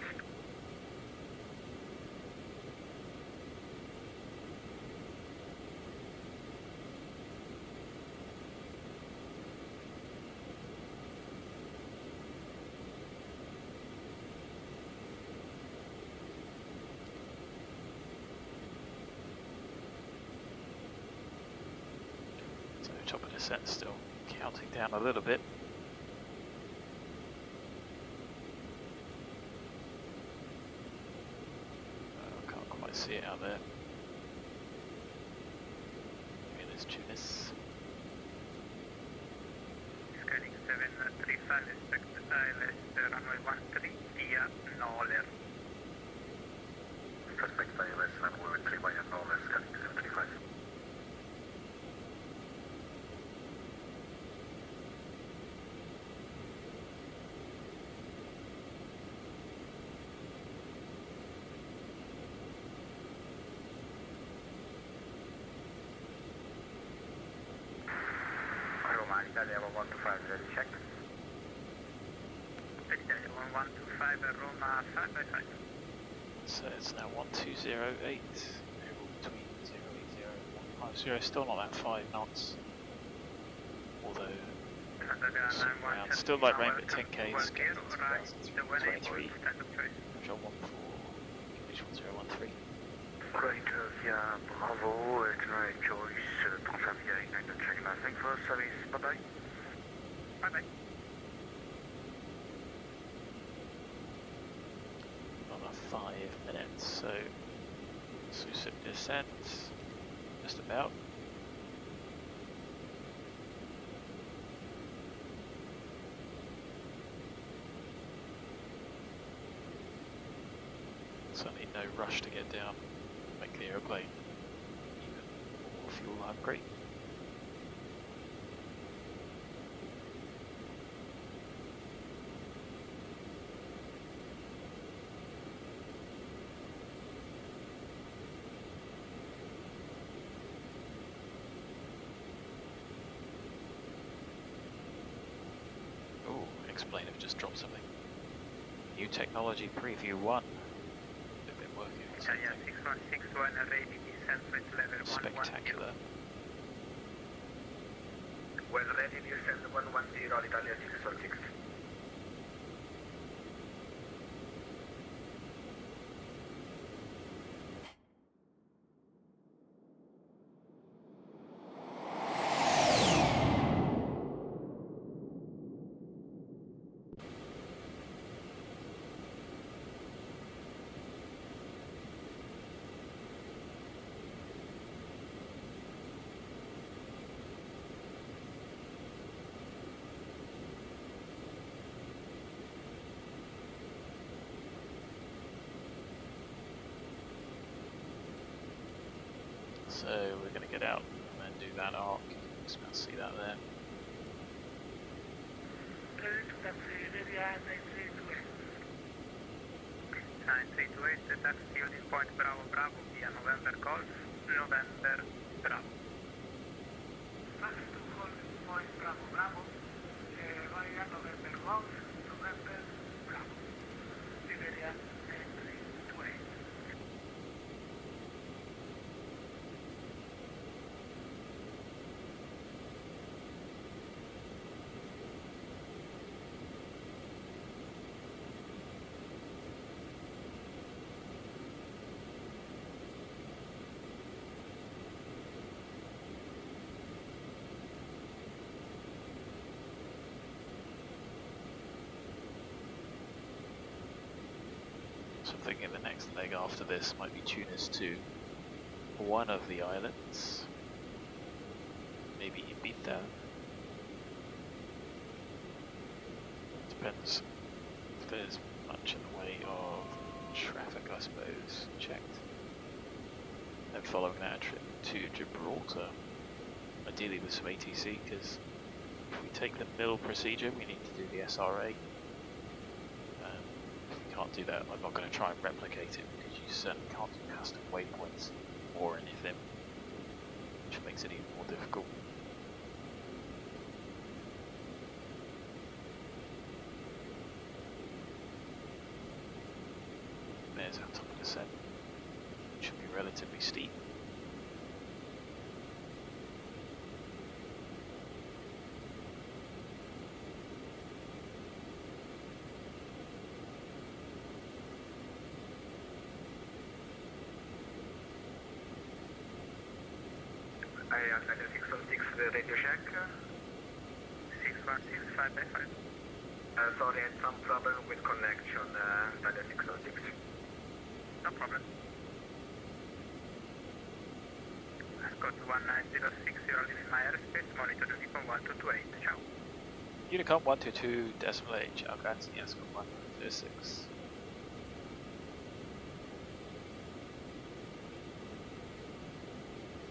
So top of descent still counting down a little bit. Can't quite see it out there. Maybe there's Tunis. Skyling 735, expect ILS runway 13 via Noller. Prospect ILS runway 3 via Noller, scanning 735. Roma, Italia 125, ready check. Italia 1125, Roma 5x5. So it's now 1208. Variable between 080 and 150. Still not that 5 knots. Although still like rain at 10k. Right, the 180, 23. stand up choice. Control 14. 1013. Great, via Bravo, generate choice, Transavia 89 Charlie. Thanks for service, bye bye. Bye bye. Another 5 minutes, so Susip descent, just about. Certainly no rush to get down, make the aeroplane even more fuel hungry. Oh, explain have just dropped something. New technology preview 1. They've been working on Italia something 6161, ready descent with level 110. spectacular. Well ready, descend 110, Alitalia 616. So we're going to get out and then do that arc. Just about to see that there. Ready to taxi, VATSIM 9328. 9328, taxi holding point Bravo Bravo via November Golf, November Bravo. Taxi to holding point Bravo Bravo, via November Golf, November Bravo. VATSIM 9328. So I'm thinking the next leg after this might be tuners to one of the islands. Maybe Ibiza. Depends if there's much in the way of traffic, I suppose. Checked. Then following that, a trip to Gibraltar. Ideally with some ATC, because if we take the middle procedure, we need to do the SRA. If we can't do that, I'm not going to try and replicate it, because you certainly can't do custom waypoints or anything, which makes it even more difficult. There's our top of the descent. Should be relatively steep. Untitled 616, the radio check. 616, 5 by 5. Sorry, I had some problem with connection, Untitled 616. No problem. Scott 19060, you're leaving my airspace, monitor Unicom 1228, ciao. Unicom 122.8, ciao grazie, Scott 106.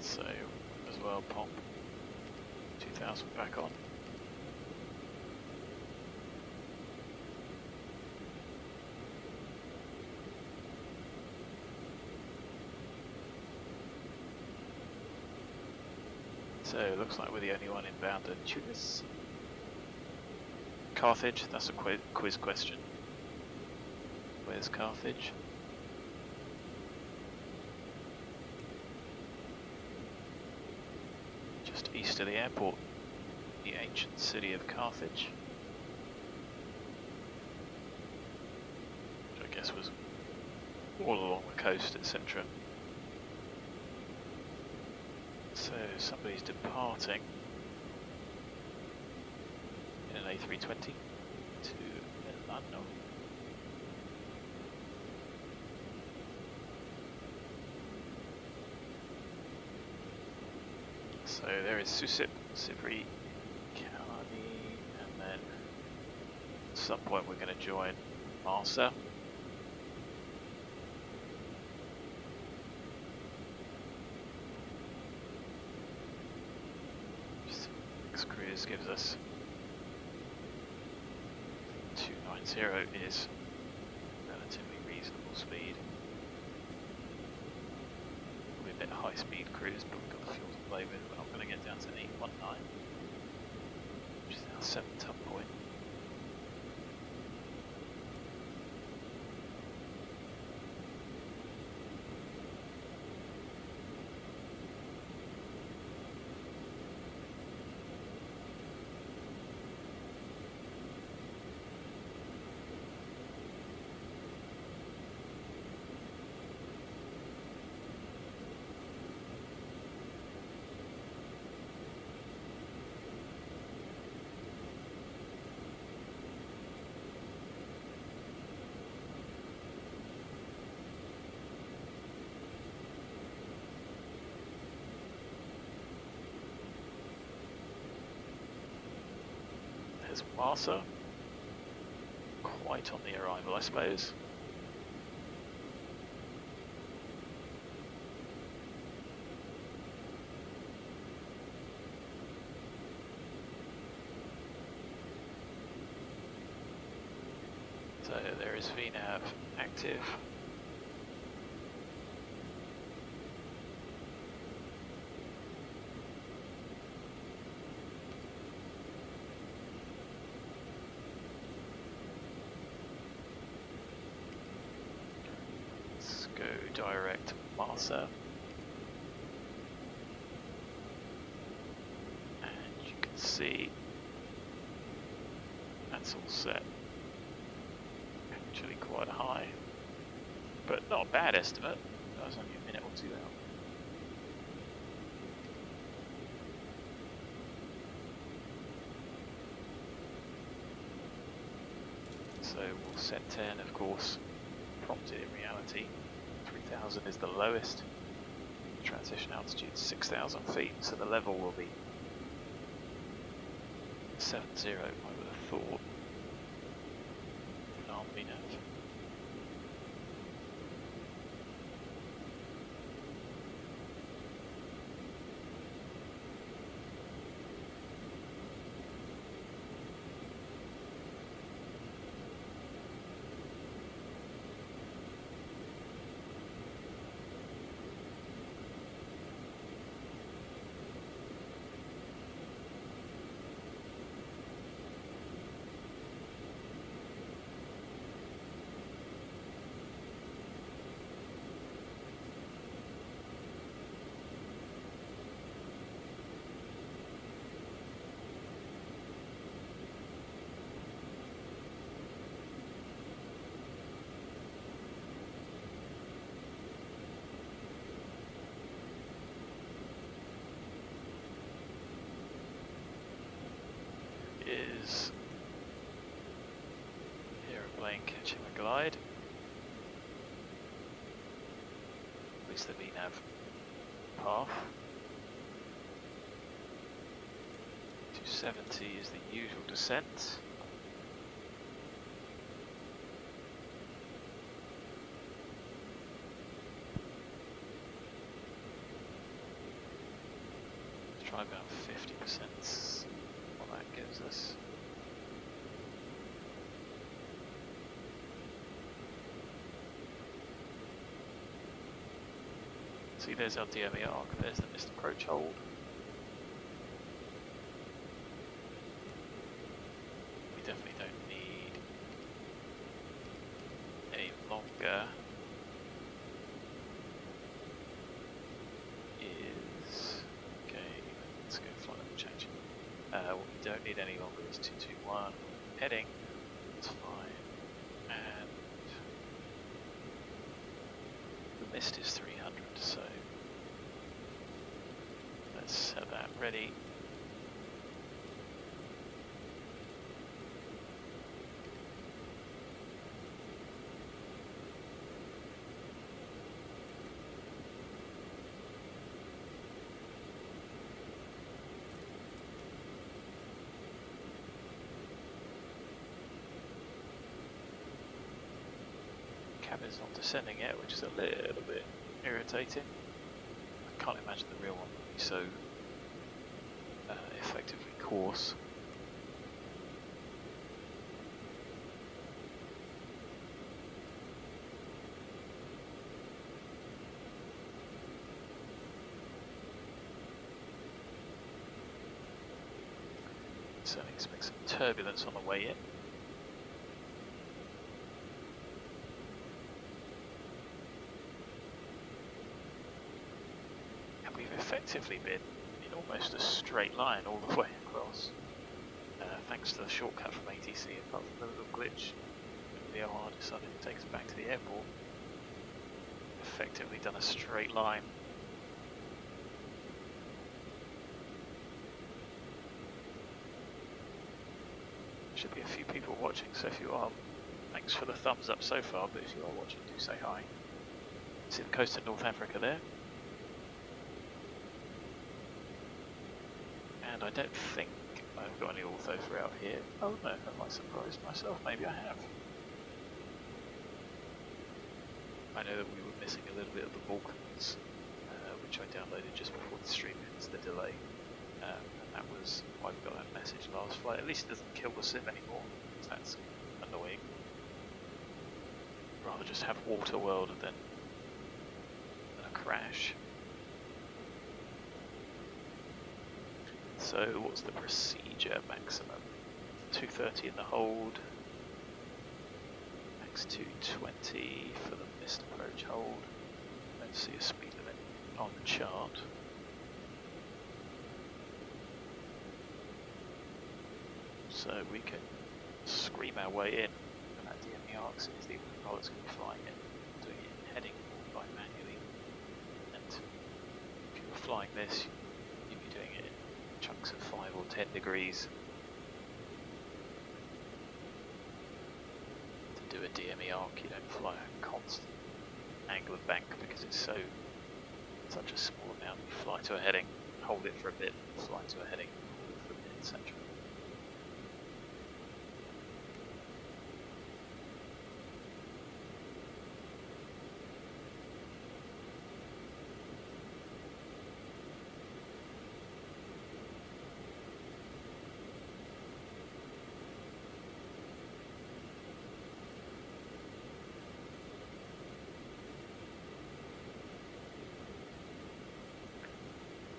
So, as well, pop 2000 back on. So it looks like we're the only one inbound at Tunis. Carthage, that's a quiz question. Where's Carthage? Just east of the airport, the ancient city of Carthage. Which I guess was all along the coast, etc. So somebody's departing in an A320 to Milano. So there is Susip, Sivri, Kalani, and then at some point we're going to join Marsa. Cruise gives us 290 is relatively reasonable speed. Probably a bit high speed cruise, but we've got the fuel to play with. We're not going to get down to an 819, which is our 7-ton point. There's Marsa, quite on the arrival I suppose. So there is VNAV active. Let's go direct Marsa. And you can see that's all set. Actually quite high, but not a bad estimate. That was only a minute or two out. So we'll set 10, of course, prompted in reality. 3000 is the lowest. Transition altitude 6,000 feet, so the level will be 70, I would have thought. VNAV. Is aeroplane catching a glide. At least the VNAV path. 270 is the usual descent. Let's try about 50%. That gives us. See, there's our DME arc, there's the missed approach hold. We definitely don't need any longer. What we don't need any longer is 221 heading, that's fine, and the mist is 300, so let's have that ready. Cabin's not descending yet, which is a little bit irritating. I can't imagine the real one would be so effectively coarse. Certainly expect some turbulence on the way in. Effectively been in almost a straight line all the way across, thanks to the shortcut from ATC, apart from the little glitch. The OR decided to take us back to the airport. Effectively done a straight line. Should be a few people watching, so if you are, thanks for the thumbs up so far, but if you are watching, do say hi. See the coast of North Africa there. And I don't think I've got any ortho throughout here. Oh no, I might surprise myself, maybe I have. I know that we were missing a little bit of the Balkans, which I downloaded just before the stream, hence the delay. And that was why we got that message last flight. At least it doesn't kill the sim anymore, so that's annoying. rather just have water world than a crash. So what's the procedure? Maximum 230 in the hold, max 220 for the missed approach hold. Don't see a speed limit on the chart. So we can scream our way in, and that DME arc is the pilot's going to be flying in, doing it in heading or by manually. And if you were flying this, you'd be doing it in chunks of 5 or 10 degrees. To do a DME arc, you don't fly a constant angle of bank because it's such a small amount. You fly to a heading, hold it for a bit, fly to a heading, hold it for a bit, etc.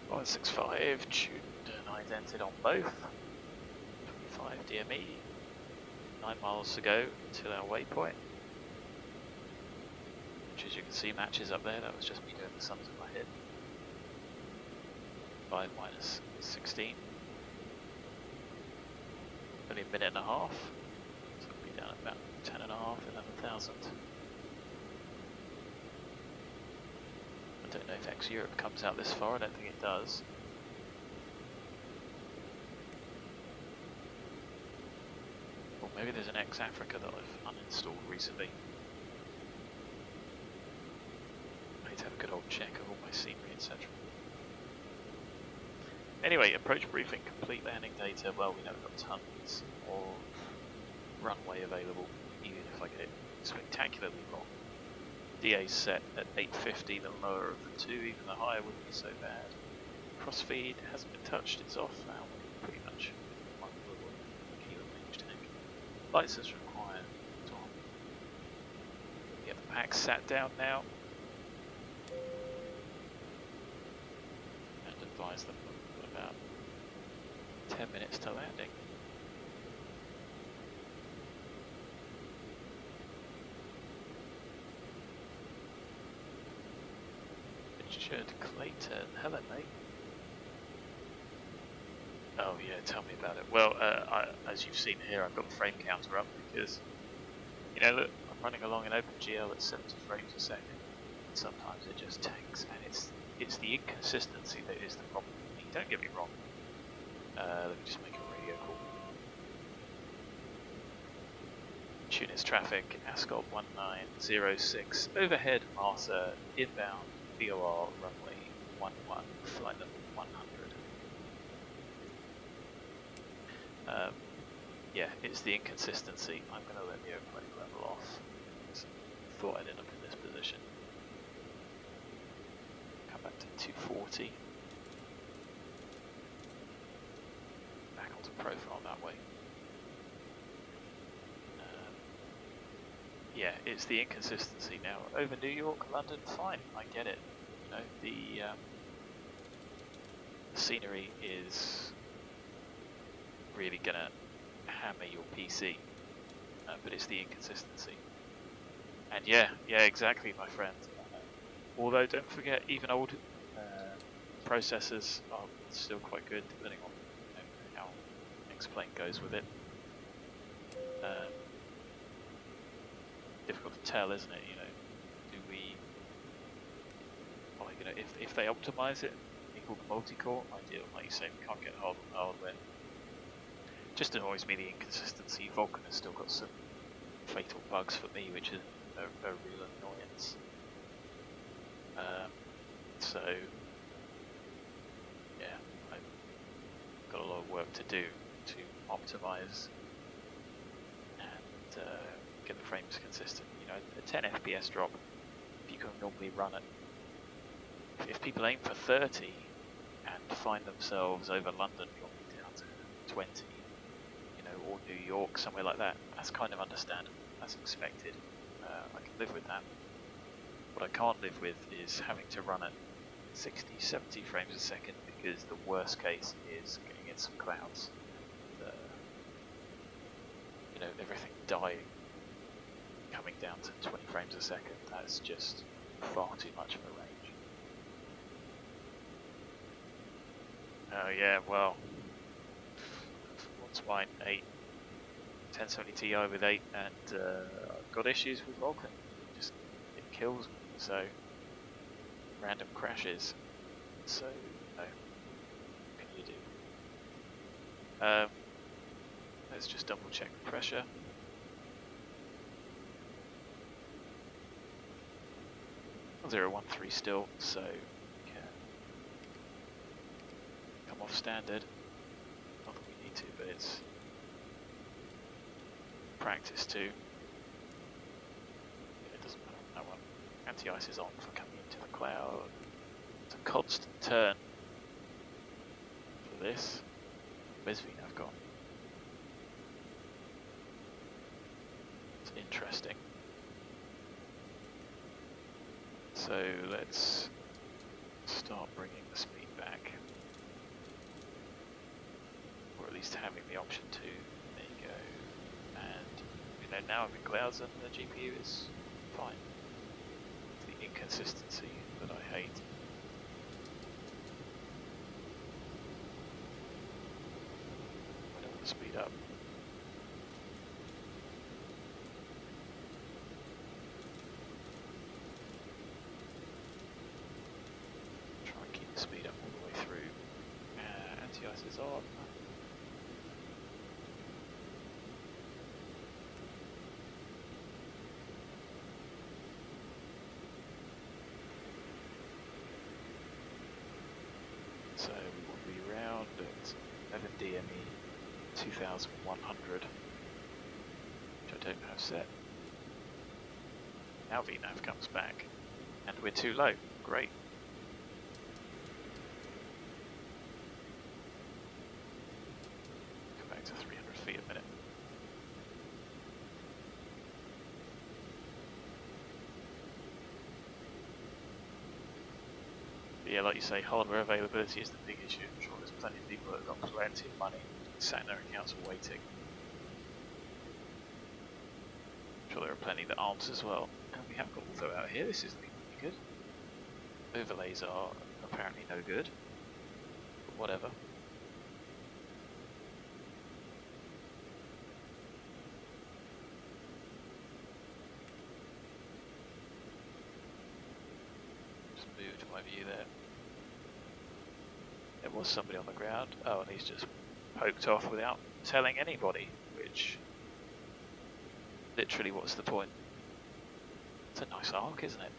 One 65 tuned and idented on both. 25 DME. 9 miles to go to our waypoint, which, as you can see, matches up there. That was just me doing the sums in my head. 5 minus 16. Only a minute and a half. So we'll be down at about 10.5, 11,000. I don't know if ex-Europe comes out this far, I don't think it does. Or maybe there's an ex-Africa that I've uninstalled recently. I need to have a good old check of all my scenery, etc. Anyway, approach briefing, complete landing data. Well, we know we've got tons of runway available, even if I get it spectacularly wrong. DA set at 850, the lower of the two, even the higher wouldn't be so bad. Crossfeed hasn't been touched, it's off now, pretty much 1 kilo range tank. License required, on. Get the pack sat down now. And advise them about 10 minutes to landing. Richard Clayton, hello mate. Oh yeah, tell me about it. Well, as you've seen here, I've got the frame counter up because, you know, look, I'm running along in OpenGL at 70 frames a second. Sometimes it just tanks, and it's the inconsistency that is the problem for me. Don't get me wrong. Let me just make a radio call. Tunis traffic, Ascot 1906, overhead Martha, inbound VOR runway 11, flight level 100. Yeah, it's the inconsistency. I'm going to let the airplane level off. Thought I'd end up in this position. Come back to 240. Back onto profile that way. Yeah, it's the inconsistency now. Over New York, London, fine, I get it. You know, the scenery is really gonna hammer your PC, but it's the inconsistency. And yeah, exactly, my friend. Although don't forget, even old processors are still quite good, depending on, you know, how X-Plane goes with it. Difficult to tell, isn't it? You know, do we, well, you know, if they optimize it, equal to multi-core, ideal. Like you say, we can't get hold of the hardware. Just annoys me the inconsistency. Vulkan has still got some fatal bugs for me, which is a real annoyance. So yeah, I've got a lot of work to do to optimize and get the frames consistent. You know, a 10 FPS drop, if you can normally run it, if people aim for 30 and find themselves over London dropping down to 20, you know, or New York, somewhere like that, that's kind of understandable, that's expected. I can live with that. What I can't live with is having to run at 60, 70 frames a second, because the worst case is getting in some clouds. You know, everything dying, coming down to 20 frames a second. That's just far too much of a range. Oh yeah, well, what's mine? 1070 Ti with 8, and I've got issues with Vulkan. It kills me. So random crashes. So no, what can you do? Let's just double check the pressure. Oh, 013 still, so we can come off standard. Not that we need to, but it's practice too. It doesn't matter on that one. Anti-ice is on for coming into the cloud. It's a constant turn for this. Where's VNav gone? It's interesting. So let's start bringing the speed back, or at least having the option to. There you go. And you know, now I'm in clouds and the GPU is fine. It's the inconsistency that I hate. I don't want to speed up. Try and keep the speed up all the way through. Anti-ice is on. So we will be around at 11 DME 2100, which I don't have set. Now VNav comes back, and we're too low. Great. Come back to 300 feet a minute. Yeah, like you say, hardware availability is the big issue. I'm sure there's plenty of people that have got plenty of money sat in their accounts waiting. I'm sure there are plenty that aren't as well. And we have got Ortho out here. This is looking pretty good. Overlays are apparently no good, but whatever. Just moved my view there. There was somebody on the ground. Oh, and he's just poked off without telling anybody, which literally, what's the point? It's a nice arc, isn't it?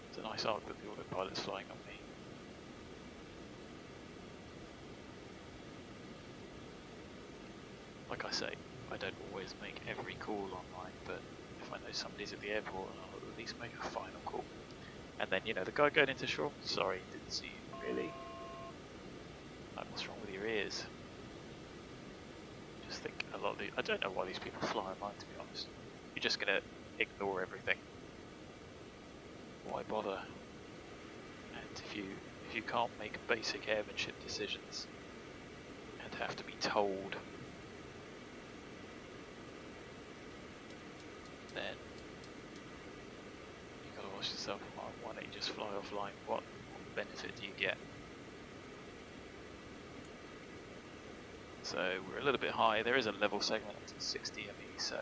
It's a nice arc that the autopilot's flying on me. Like I say, I don't always make every call online, but if I know somebody's at the airport, I'll at least make a final call. And then, you know, the guy going into shore, sorry, didn't see you, really? Like, what's wrong with your ears? Just think a lot of I don't know why these people fly online, to be honest. You're just gonna ignore everything. Why bother? And if you can't make basic airmanship decisions and have to be told, then you gotta ask yourself, why don't you just fly offline? What benefit do you get? So we're a little bit high. There is a level segment up to 60 ME, so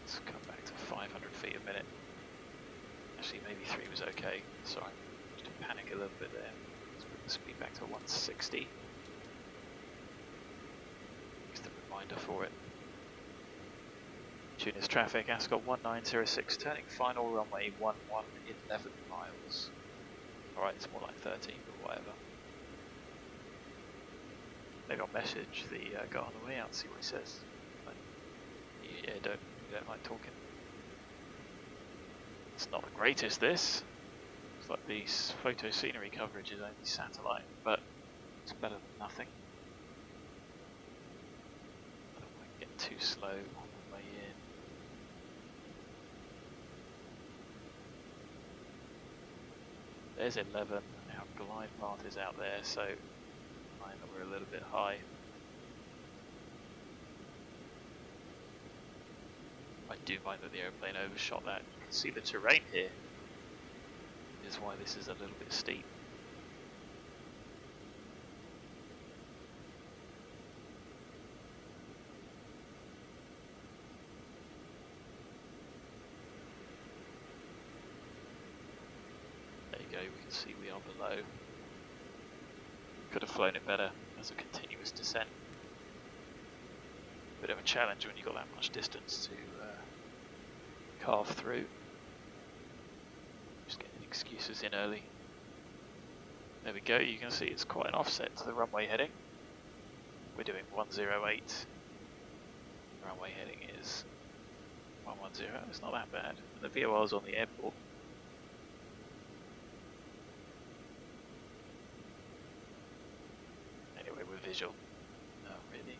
let's come back to 500 feet a minute. Actually, maybe 3 was okay. Sorry, just to panic a little bit there. Let's bring the speed back to 160. Just a reminder for it. Tunis traffic, Ascot 1906, turning final runway 11 miles. Alright, it's more like 13, but whatever. Maybe I'll message the guy on the way out and see what he says. But yeah, you don't like talking. It's not the greatest, this. It's like the photo scenery coverage is only satellite, but it's better than nothing. I don't want to get too slow on the way in. There's 11. Our glide path is out there, so I find that we're a little bit high. I do mind that the aeroplane overshot that. You can see the terrain here is why this is a little bit steep. There you go, we can see we are below. Could have flown it better as a continuous descent. Bit of a challenge when you've got that much distance to carve through. Just getting excuses in early. There we go, you can see it's quite an offset to the runway heading. We're doing 108. Runway heading is 110, it's not that bad. And the VOR is on the airport. Anyway, we're visual. No, really.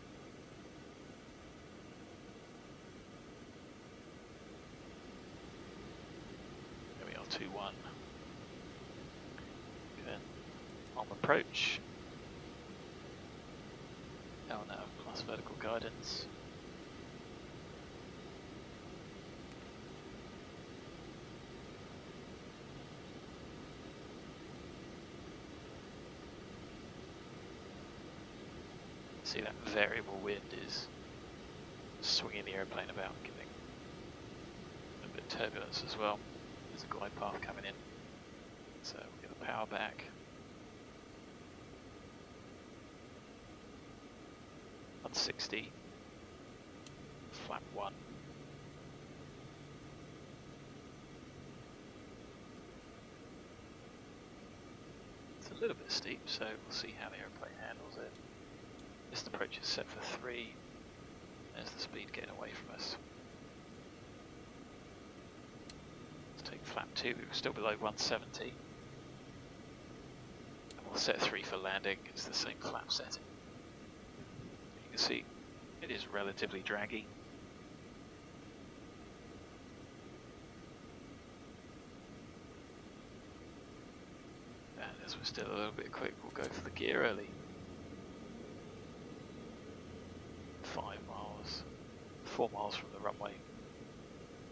There we are, 2-1. Good. On approach. Oh no, plus vertical guidance. See, that variable wind is swinging the airplane about, giving a bit of turbulence as well. There's a glide path coming in, so we'll get the power back. On 60, flap 1. It's a little bit steep, so we'll see how the airplane handles it. This approach is set for 3. There's the speed getting away from us. Let's take flap 2, we're still below 170. And we'll set 3 for landing, it's the same flap setting. You can see it is relatively draggy. And as we're still a little bit quick, we'll go for the gear early. 5 miles, 4 miles from the runway.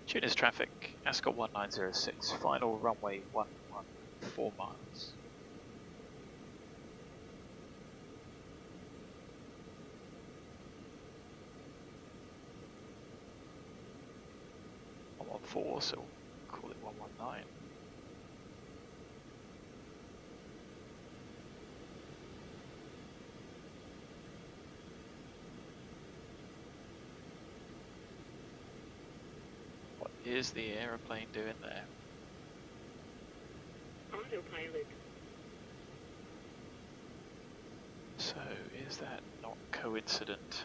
Tunis traffic, Ascot 1906, final runway 11, 4 miles. On 4, so we'll call it 119. What is the aeroplane doing there? Autopilot. So, is that not coincident?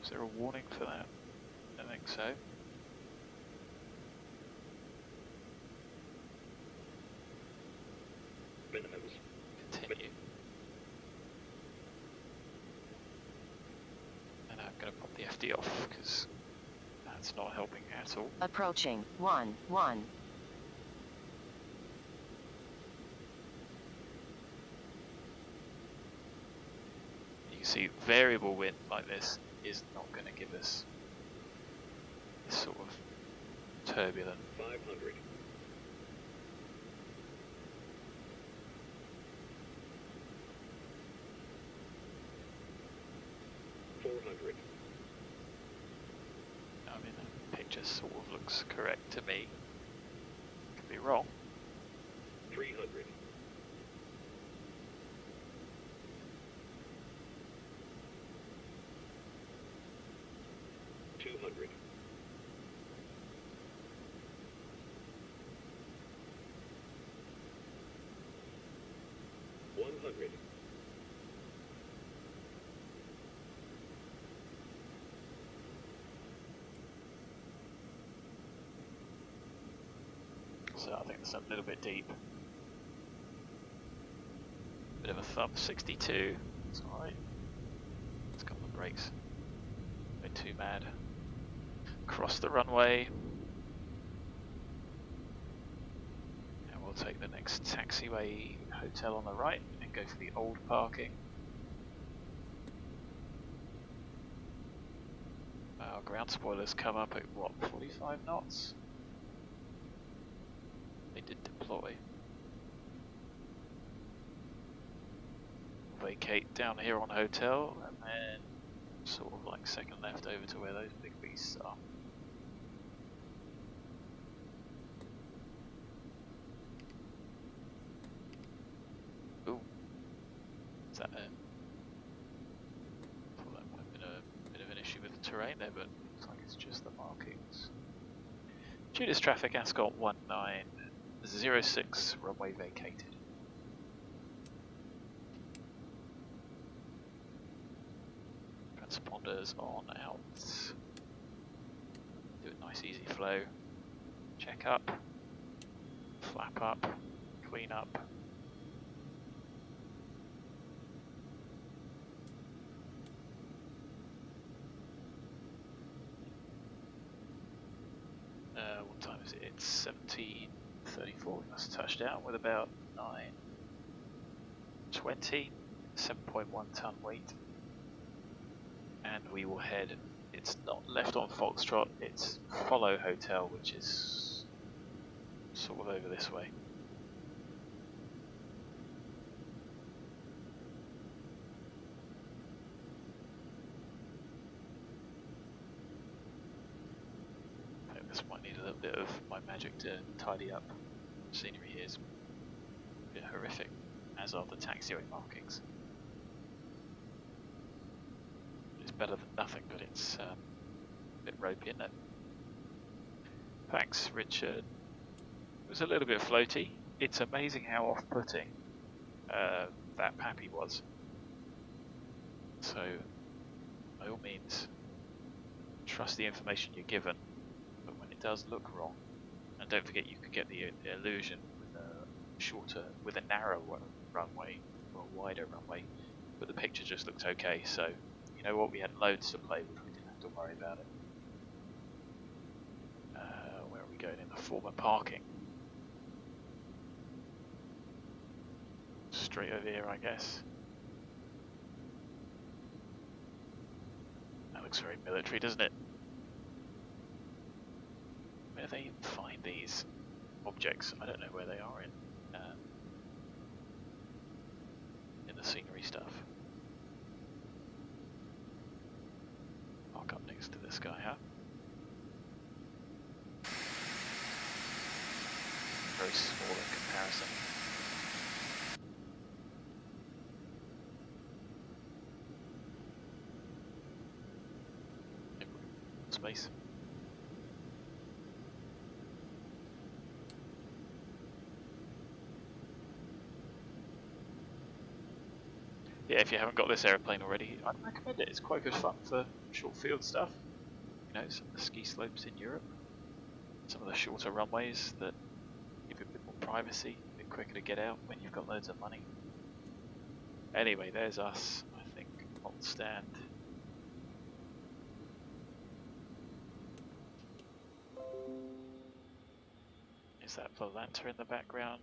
Is there a warning for that? I don't think so. Continue. And I'm going to pop the FD off because that's not helping at all. Approaching 1-1. You can see variable wind like this is not going to give us this sort of turbulent. 500. 400. I mean, the picture sort of looks correct to me. Could be wrong. 300. 200. 100. 100. So I think it's a little bit deep. Bit of a thump, 62. It's alright. Let's got the brakes. A bit too mad. Cross the runway. take the next taxiway hotel on the right and go for the old parking. Our ground spoilers come up at what, 45 knots? They did deploy. Vacate down here on hotel and then sort of like second left over to where those big beasts are. Ooh, is that it? Thought that might have been a bit of an issue with the terrain there, but looks like it's just the markings. Judas traffic, Ascot 1906, runway vacated. Transponders on out. Do a nice easy flow. Check up. Flap up. Clean up. What time is it? It's 17:34. We must have touched down with about 9:20. 7.1 ton weight. And we will head, it's not left on Foxtrot, it's follow hotel, which is sort of over this way. I think this might need a little bit of my magic to tidy up. Scenery here is a bit horrific, as are the taxiway markings. It's better than nothing, but it's a bit ropey, isn't it? Thanks, Richard. It was a little bit floaty. It's amazing how off-putting that Pappy was. So, by all means, trust the information you're given, but when it does look wrong, and don't forget you could get the illusion with a narrow runway or a wider runway, but the picture just looked okay. So, you know what? We had loads to play with. We didn't have to worry about it. Where are we going? In the former parking. Straight over here, I guess. That looks very military, doesn't it? Where do they find these objects? I don't know where they are in the scenery stuff. Park up next to this guy, huh? Very small in comparison. Space. Yeah, if you haven't got this aeroplane already, I'd recommend it. It's quite good fun for short field stuff. You know, some of the ski slopes in Europe, some of the shorter runways that give you a bit more privacy, a bit quicker to get out when you've got loads of money. Anyway, there's us, I think, on stand. Is that Volanta in the background?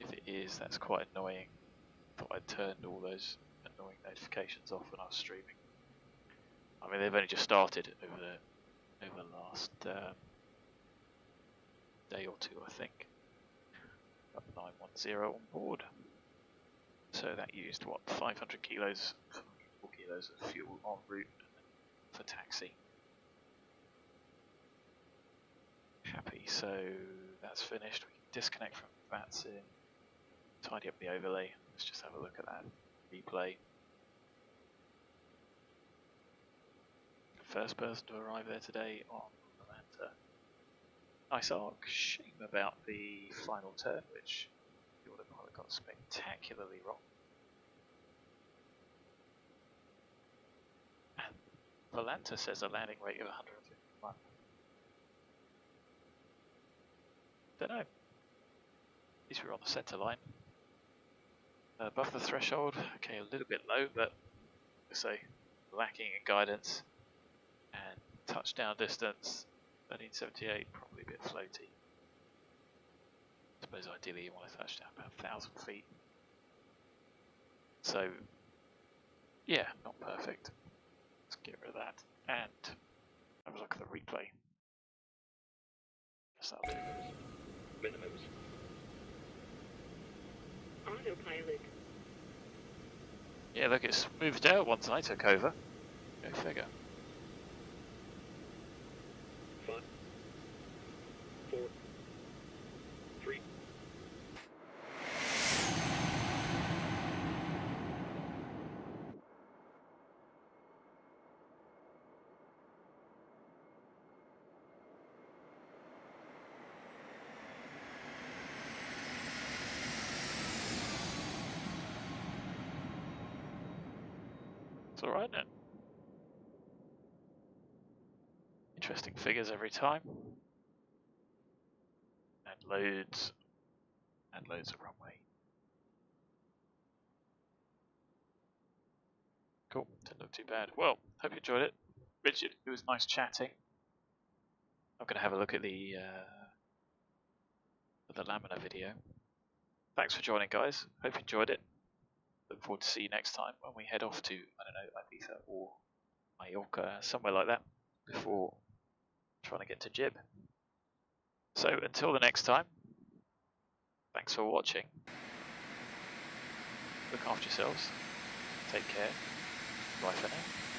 If it is, that's quite annoying. Thought I'd turned all those annoying notifications off when I was streaming. I mean, they've only just started over the last day or two, I think. Got 910 on board. So that used what, 500 kilos, 4 kilos of fuel en route for taxi. Happy, so that's finished. We can disconnect from VATSIM, tidy up the overlay. Let's just have a look at that replay. First person to arrive there today on Volanta. Nice arc. Shame about the final turn, which the autopilot got spectacularly wrong. And Volanta says a landing rate of 151. Don't know. At least we're on the centre line. Above the threshold, okay, a little bit low, but I say lacking in guidance. And touchdown distance, 1378, probably a bit floaty. suppose ideally you want to touch down about 1,000 feet. So, yeah, not perfect. Let's get rid of that and have a look at the replay. Yes, that'll do. Minimums. Autopilot. Yeah, look, it's moved out once I took over. Go figure. 5, 4, 3. It's alright then. Interesting figures every time. And loads of runway. Cool, didn't look too bad. Well, hope you enjoyed it. Richard, it was nice chatting. I'm going to have a look at the Lamina video. Thanks for joining, guys. Hope you enjoyed it. Look forward to see you next time when we head off to, I don't know, Ibiza or Mallorca, somewhere like that, before trying to get to Gib. So until the next time, thanks for watching. Look after yourselves. Take care. Bye for now.